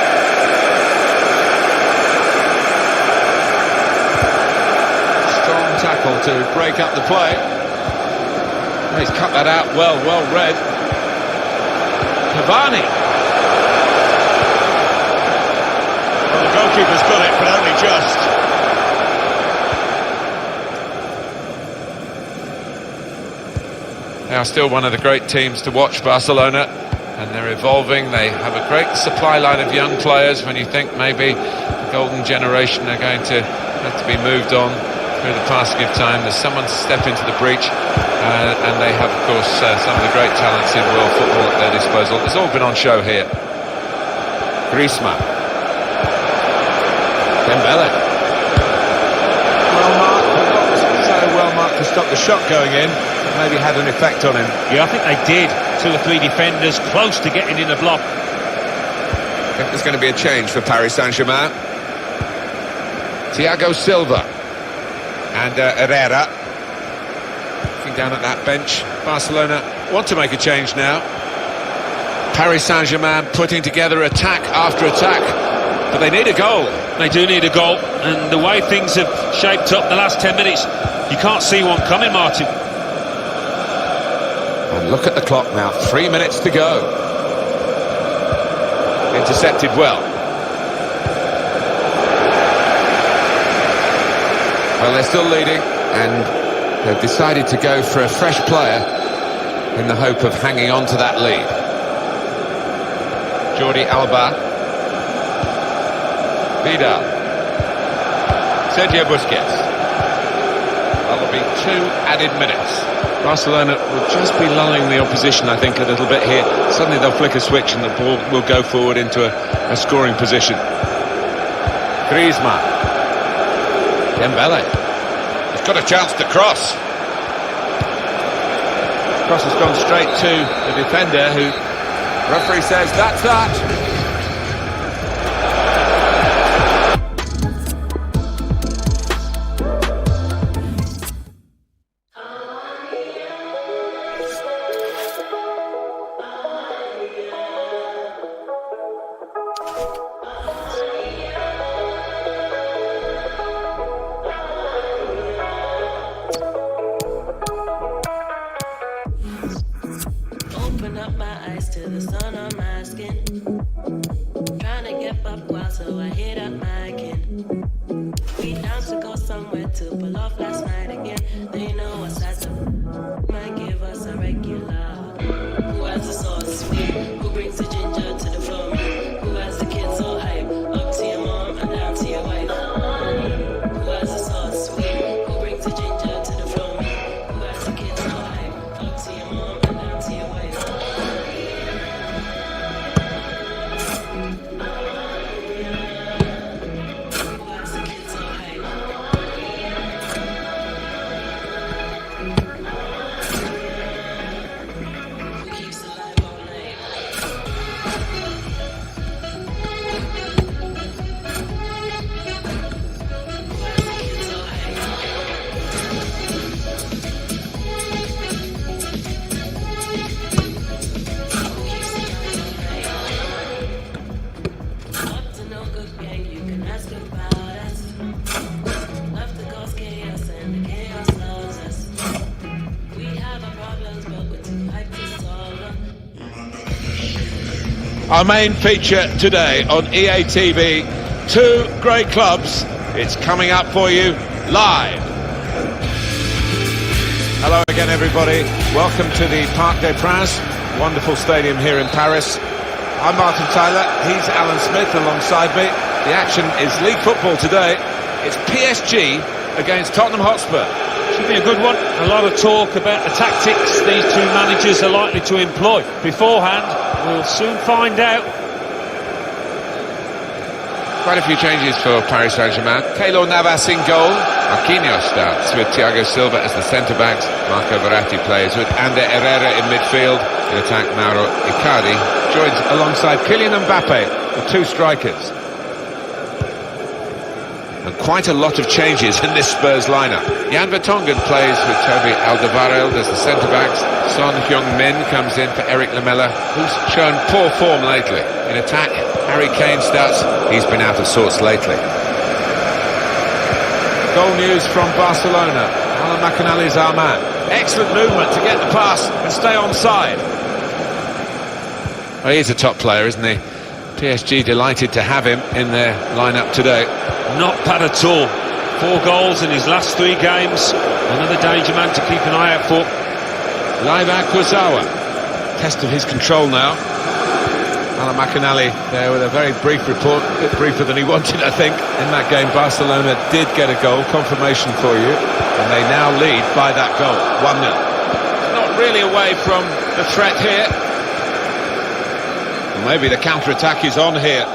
Strong tackle to break up the play. He's cut that out well read. Cavani. Well, the goalkeeper's got it, but only just. They are still one of the great teams to watch, Barcelona, and they're evolving. They have a great supply line of young players. When you think maybe the golden generation are going to have to be moved on through the passing of time, there's someone to step into the breach. And they have, of course, some of the great talents in world football at their disposal. It's all been on show here. Griezmann. Dembele. Well marked, but not so well marked to stop the shot going in. Maybe had an effect on him. Yeah, I think they did. 2 or 3 defenders close to getting in the block. I think there's going to be a change for Paris Saint-Germain. Thiago Silva and Herrera looking down at that bench. Barcelona want to make a change now. Paris Saint-Germain putting together attack after attack, but they need a goal. They do need a goal, and the way things have shaped up the last 10 minutes, you can't see one coming, Martin. And look at the clock now, 3 minutes to go. Intercepted well. Well, they're still leading, and they've decided to go for a fresh player in the hope of hanging on to that lead. Jordi Alba. Vidal. Sergio Busquets. That'll be 2 added minutes. Barcelona will just be lulling the opposition, I think, a little bit here. Suddenly they'll flick a switch and the ball will go forward into a scoring position. Griezmann. Dembele. He's got a chance to cross. Cross has gone straight to the defender, who referee says that's that. Open up my eyes to the sun on my skin. Trying to get up wild so I hit up my kin. We down to go somewhere to pull off last night again. They know what's at might give us a regular. Who has the sauce sweet? Who brings the ginger to the floor? Who has the kids so hype? Up to your mom and down to your wife. Who has the sauce sweet? Who brings the ginger to the floor? Who has the kids so hype? Up to your mom and down to your wife. Our main feature today on EA TV, 2 great clubs. It's coming up for you live. Hello again, everybody. Welcome to the Parc des Princes, wonderful stadium here in Paris. I'm Martin Tyler, he's Alan Smith alongside me. The action is league football today. It's PSG against Tottenham Hotspur. Should be a good one. A lot of talk about the tactics these 2 managers are likely to employ. Beforehand, we'll soon find out. Quite a few changes for Paris Saint-Germain. Keylor Navas in goal. Marquinhos starts with Thiago Silva as the centre-backs. Marco Verratti plays with Ander Herrera in midfield. In attack, Mauro Icardi joins alongside Kylian Mbappe, the 2 strikers. And quite a lot of changes in this Spurs lineup. Jan Vertonghen plays with Toby Alderweireld as the centre-backs. Son Heung-min comes in for Eric Lamela, who's shown poor form lately. In attack, Harry Kane starts. He's been out of sorts lately. Goal news from Barcelona. Alan McInally's our man. Excellent movement to get the pass and stay onside. Well, he's a top player, isn't he? PSG delighted to have him in their lineup today. Not bad at all. 4 goals in his last 3 games. Another danger man to keep an eye out for. Leiva Kurzawa. Test of his control now. Alan McInally there with a very brief report, a bit briefer than he wanted, I think. In that game, Barcelona did get a goal, confirmation for you, and they now lead by that goal, 1-0. really away from the threat here. Well, maybe the counter-attack is on here.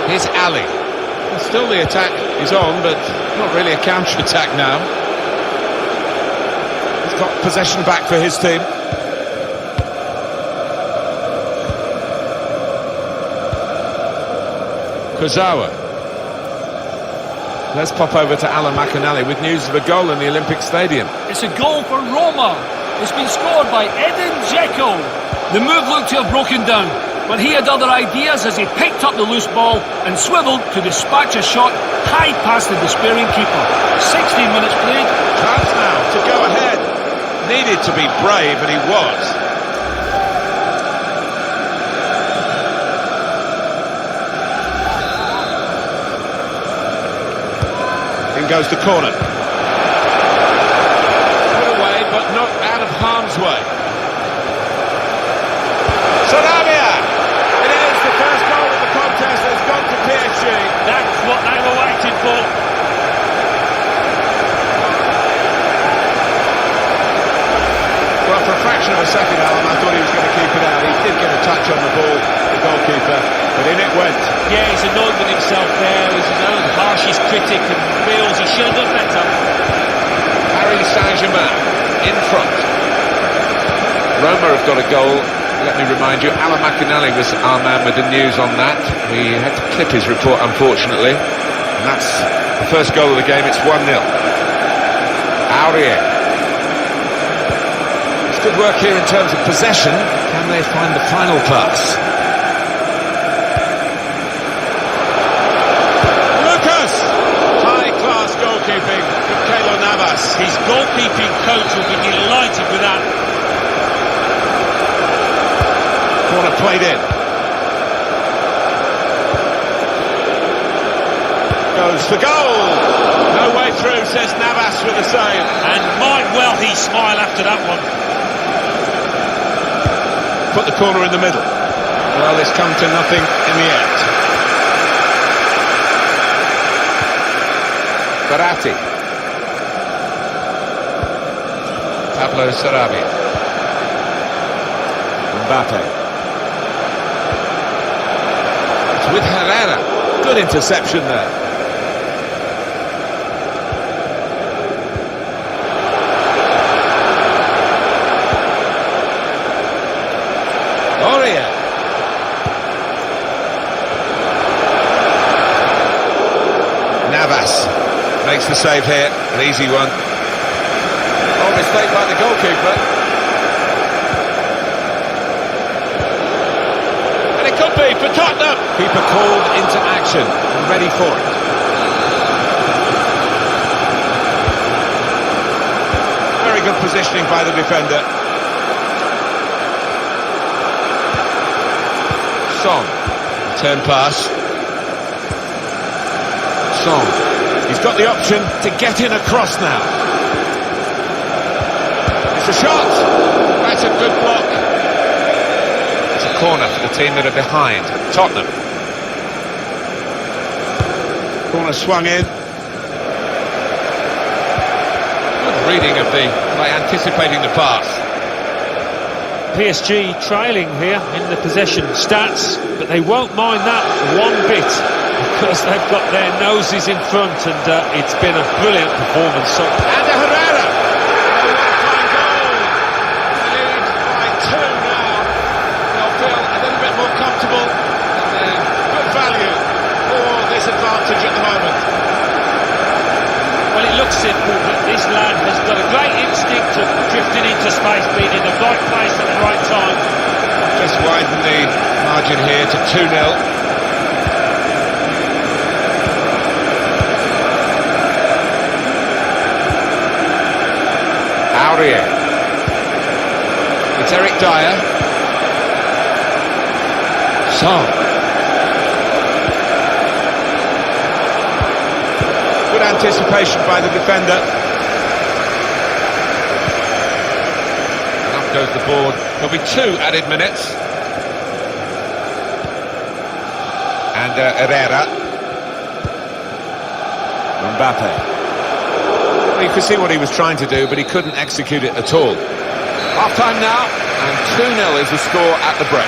Here's Ali. And still the attack is on, but not really a counter-attack now. He's got possession back for his team. Kurzawa. Let's pop over to Alan McAnally with news of a goal in the Olympic Stadium. It's a goal for Roma. It's been scored by Edin Dzeko. The move looked to have broken down, but he had other ideas as he picked up the loose ball and swiveled to dispatch a shot high past the despairing keeper. 16 minutes played. Chance now to go ahead. Needed to be brave, and he was. In goes the corner. Put away, but not out of harm's way. Sarabia! It is the first goal of the contest has gone to PSG. That's what they were waiting for. Well, for a fraction of a second, Alan, I thought he was going to keep it out. He did get a touch on the ball, the goalkeeper, but in it went. Yeah, he's annoyed with himself there. He's his own harshest critic and feels he should have done better. Paris Saint-Germain in front. Roma have got a goal. Let me remind you, Alan McAnally was our man with the news on that. We had to clip his report, unfortunately. And that's the first goal of the game. It's 1-0. Aurier. It's good work here in terms of possession. Can they find the final pass? Goalkeeping from Keylor Navas. His goalkeeping coach will be delighted with that. Corner played in. Goes for goal. No way through, says Navas with a save. And might well he smile after that one. Put the corner in the middle. Well, it's come to nothing in the end. Verratti. Pablo Sarabia. Mbappe. It's with Herrera. Good interception there. Aurier. Navas. Makes the save here, an easy one. Oh, mistake by the goalkeeper. And it could be for Tottenham. Keeper called into action and ready for it. Very good positioning by the defender. Son. Turn pass. Son. He's got the option to get in across now. It's a shot. That's a good block. It's a corner for the team that are behind. Tottenham. Corner swung in. Good reading of the by anticipating the pass. PSG trailing here in the possession stats, but they won't mind that one bit because they've got their noses in front, and it's been a brilliant performance. So, and Herrera, a one-time goal. They lead by 2 now. They'll feel a little bit more comfortable, and they're good value for this advantage at the moment. Well, it looks simple, but this lad has got a great instinct of drifting into space, being in the right place at the right time. Just widen the margin here to 2-0. Aurier. It's Eric Dyer. Son. Good anticipation by the defender. And up goes the board. There'll be 2 added minutes. And Herrera. Mbappe. you could see what he was trying to do, but he couldn't execute it at all. Half-time now, and 2-0 is the score at the break.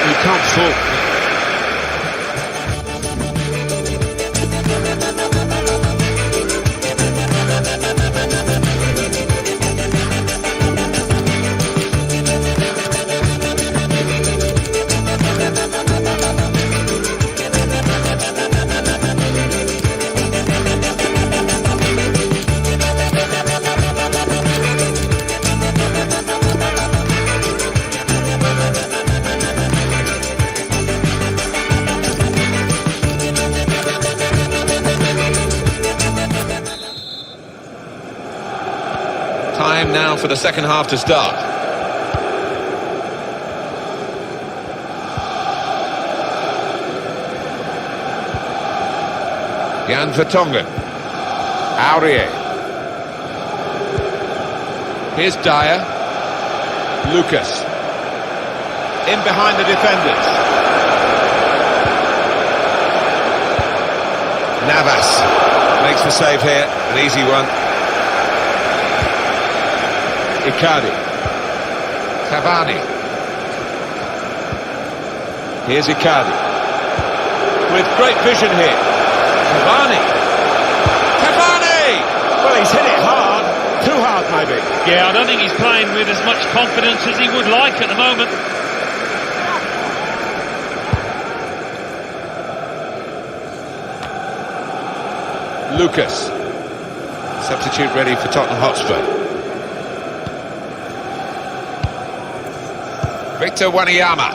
You can't fault. Time now for the second half to start. Jan Vertonghen. Aurier. Here's Dyer. Lucas. In behind the defenders. Navas makes the save here, an easy one. Icardi. Cavani. Here's Icardi. With great vision here. Cavani. Cavani! Well, he's hit it hard. Too hard, maybe. Yeah, I don't think he's playing with as much confidence as he would like at the moment. Lucas. Substitute ready for Tottenham Hotspur. Victor Wanyama.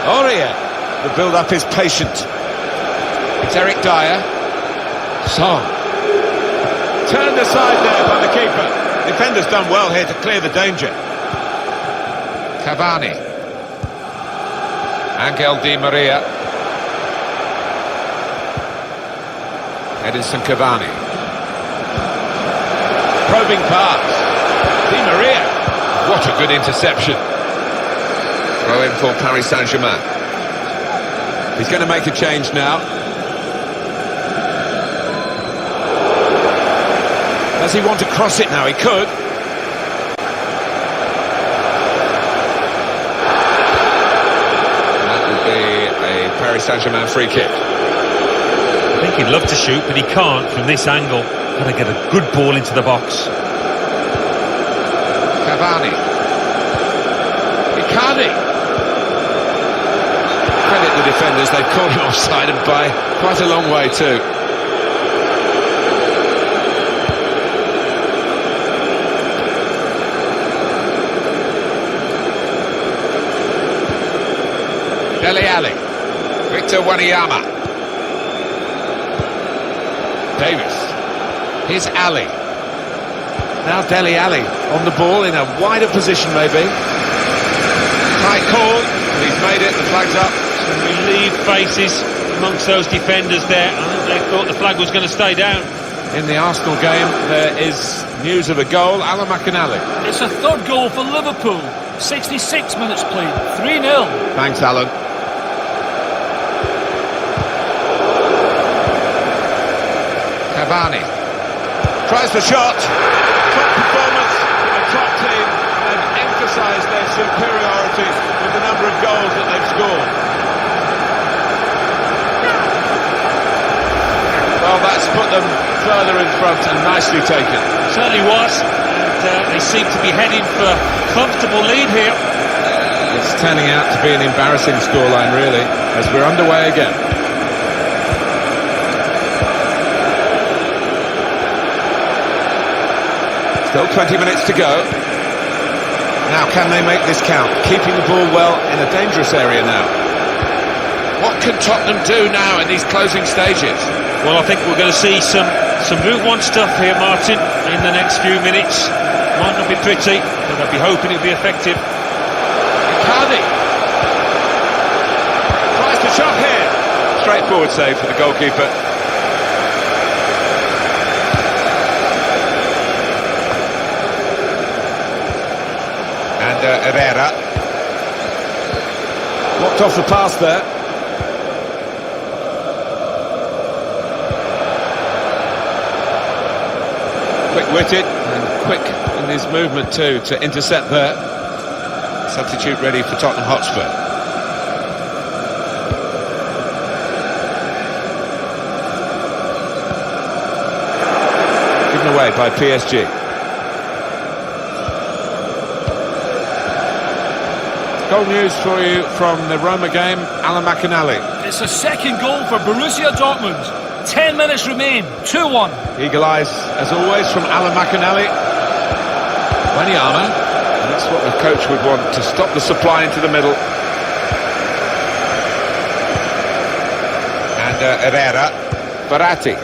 Aurier. The build-up is patient. It's Eric Dyer. Son. Turned aside there by the keeper. Defender's done well here to clear the danger. Cavani. Angel Di Maria. Edinson Cavani. Probing pass. Di Maria. What a good interception. Throw in for Paris Saint-Germain. He's going to make a change now. Does he want to cross it now? He could. That would be a Paris Saint-Germain free kick. I think he'd love to shoot, but he can't from this angle. Got to get a good ball into the box. Cavani. Icardi. Credit the defenders, they've caught him offside and by quite a long way too. Dele Alli. Victor Wanyama. Davis. Here's Ali. Now Dele Alli on the ball in a wider position maybe. Tight call, and he's made it, the flag's up. Some relieved faces amongst those defenders there. I think they thought the flag was going to stay down. In the Arsenal game, there is news of a goal. Alan McInally. It's a third goal for Liverpool. 66 minutes played, 3-0. Thanks, Alan. Cavani. Tries the shot. Top performance from a top team. They've emphasised their superiority with the number of goals that they've scored. Well, that's put them further in front and nicely taken. Certainly was. And they seem to be heading for a comfortable lead here. It's turning out to be an embarrassing scoreline, really, as we're underway again. Still 20 minutes to go. Now, can they make this count? Keeping the ball well in a dangerous area now. What can Tottenham do now in these closing stages? Well, I think we're going to see some Route 1 stuff here, Martin, in the next few minutes. Might not be pretty, but I'll be hoping it'll be effective. Icardi. Tries the shot here. Straightforward save for the goalkeeper. And Herrera. Blocked off the pass there. Quick-witted and quick in his movement too to intercept there. Substitute ready for Tottenham Hotspur. Given away by PSG. Goal news for you from the Roma game, Alan McInally. It's a second goal for Borussia Dortmund. 10 minutes remain, 2-1. Eagle eyes, as always, from Alan McInally. Wanyama, and that's what the coach would want, to stop the supply into the middle. And Herrera, Verratti,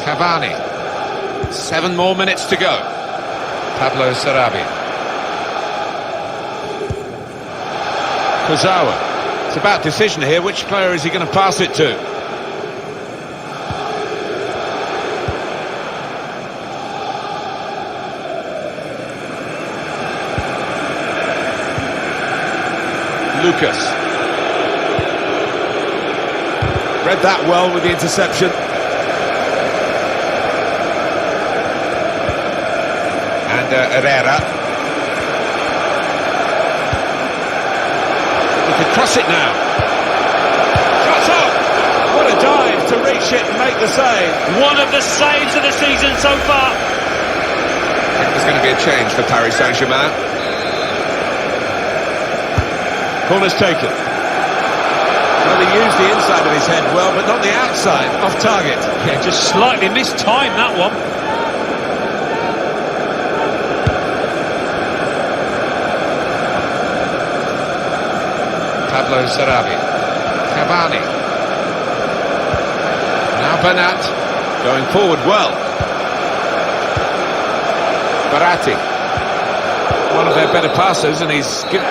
Cavani. 7 more minutes to go. Pablo Sarabia. Kurzawa. It's about decision here. Which player is he going to pass it to? Lucas. Read that well with the interception. And Herrera. He could cross it now. Shot up! What a dive to reach it and make the save. One of the saves of the season so far. I think there's going to be a change for Paris Saint-Germain. Corner's taken. Well, he used the inside of his head well, but not the outside, off target. Yeah, just slightly mistimed that one. Pablo Sarabia. Cavani. Now Bernat. Going forward well. Verratti. One of their better passers, and he's given...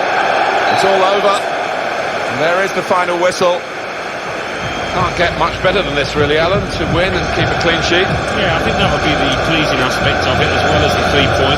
It's all over. And there is the final whistle. Can't get much better than this, really, Alan, to win and keep a clean sheet. Yeah, I think that would be the pleasing aspect of it, as well as the 3 points.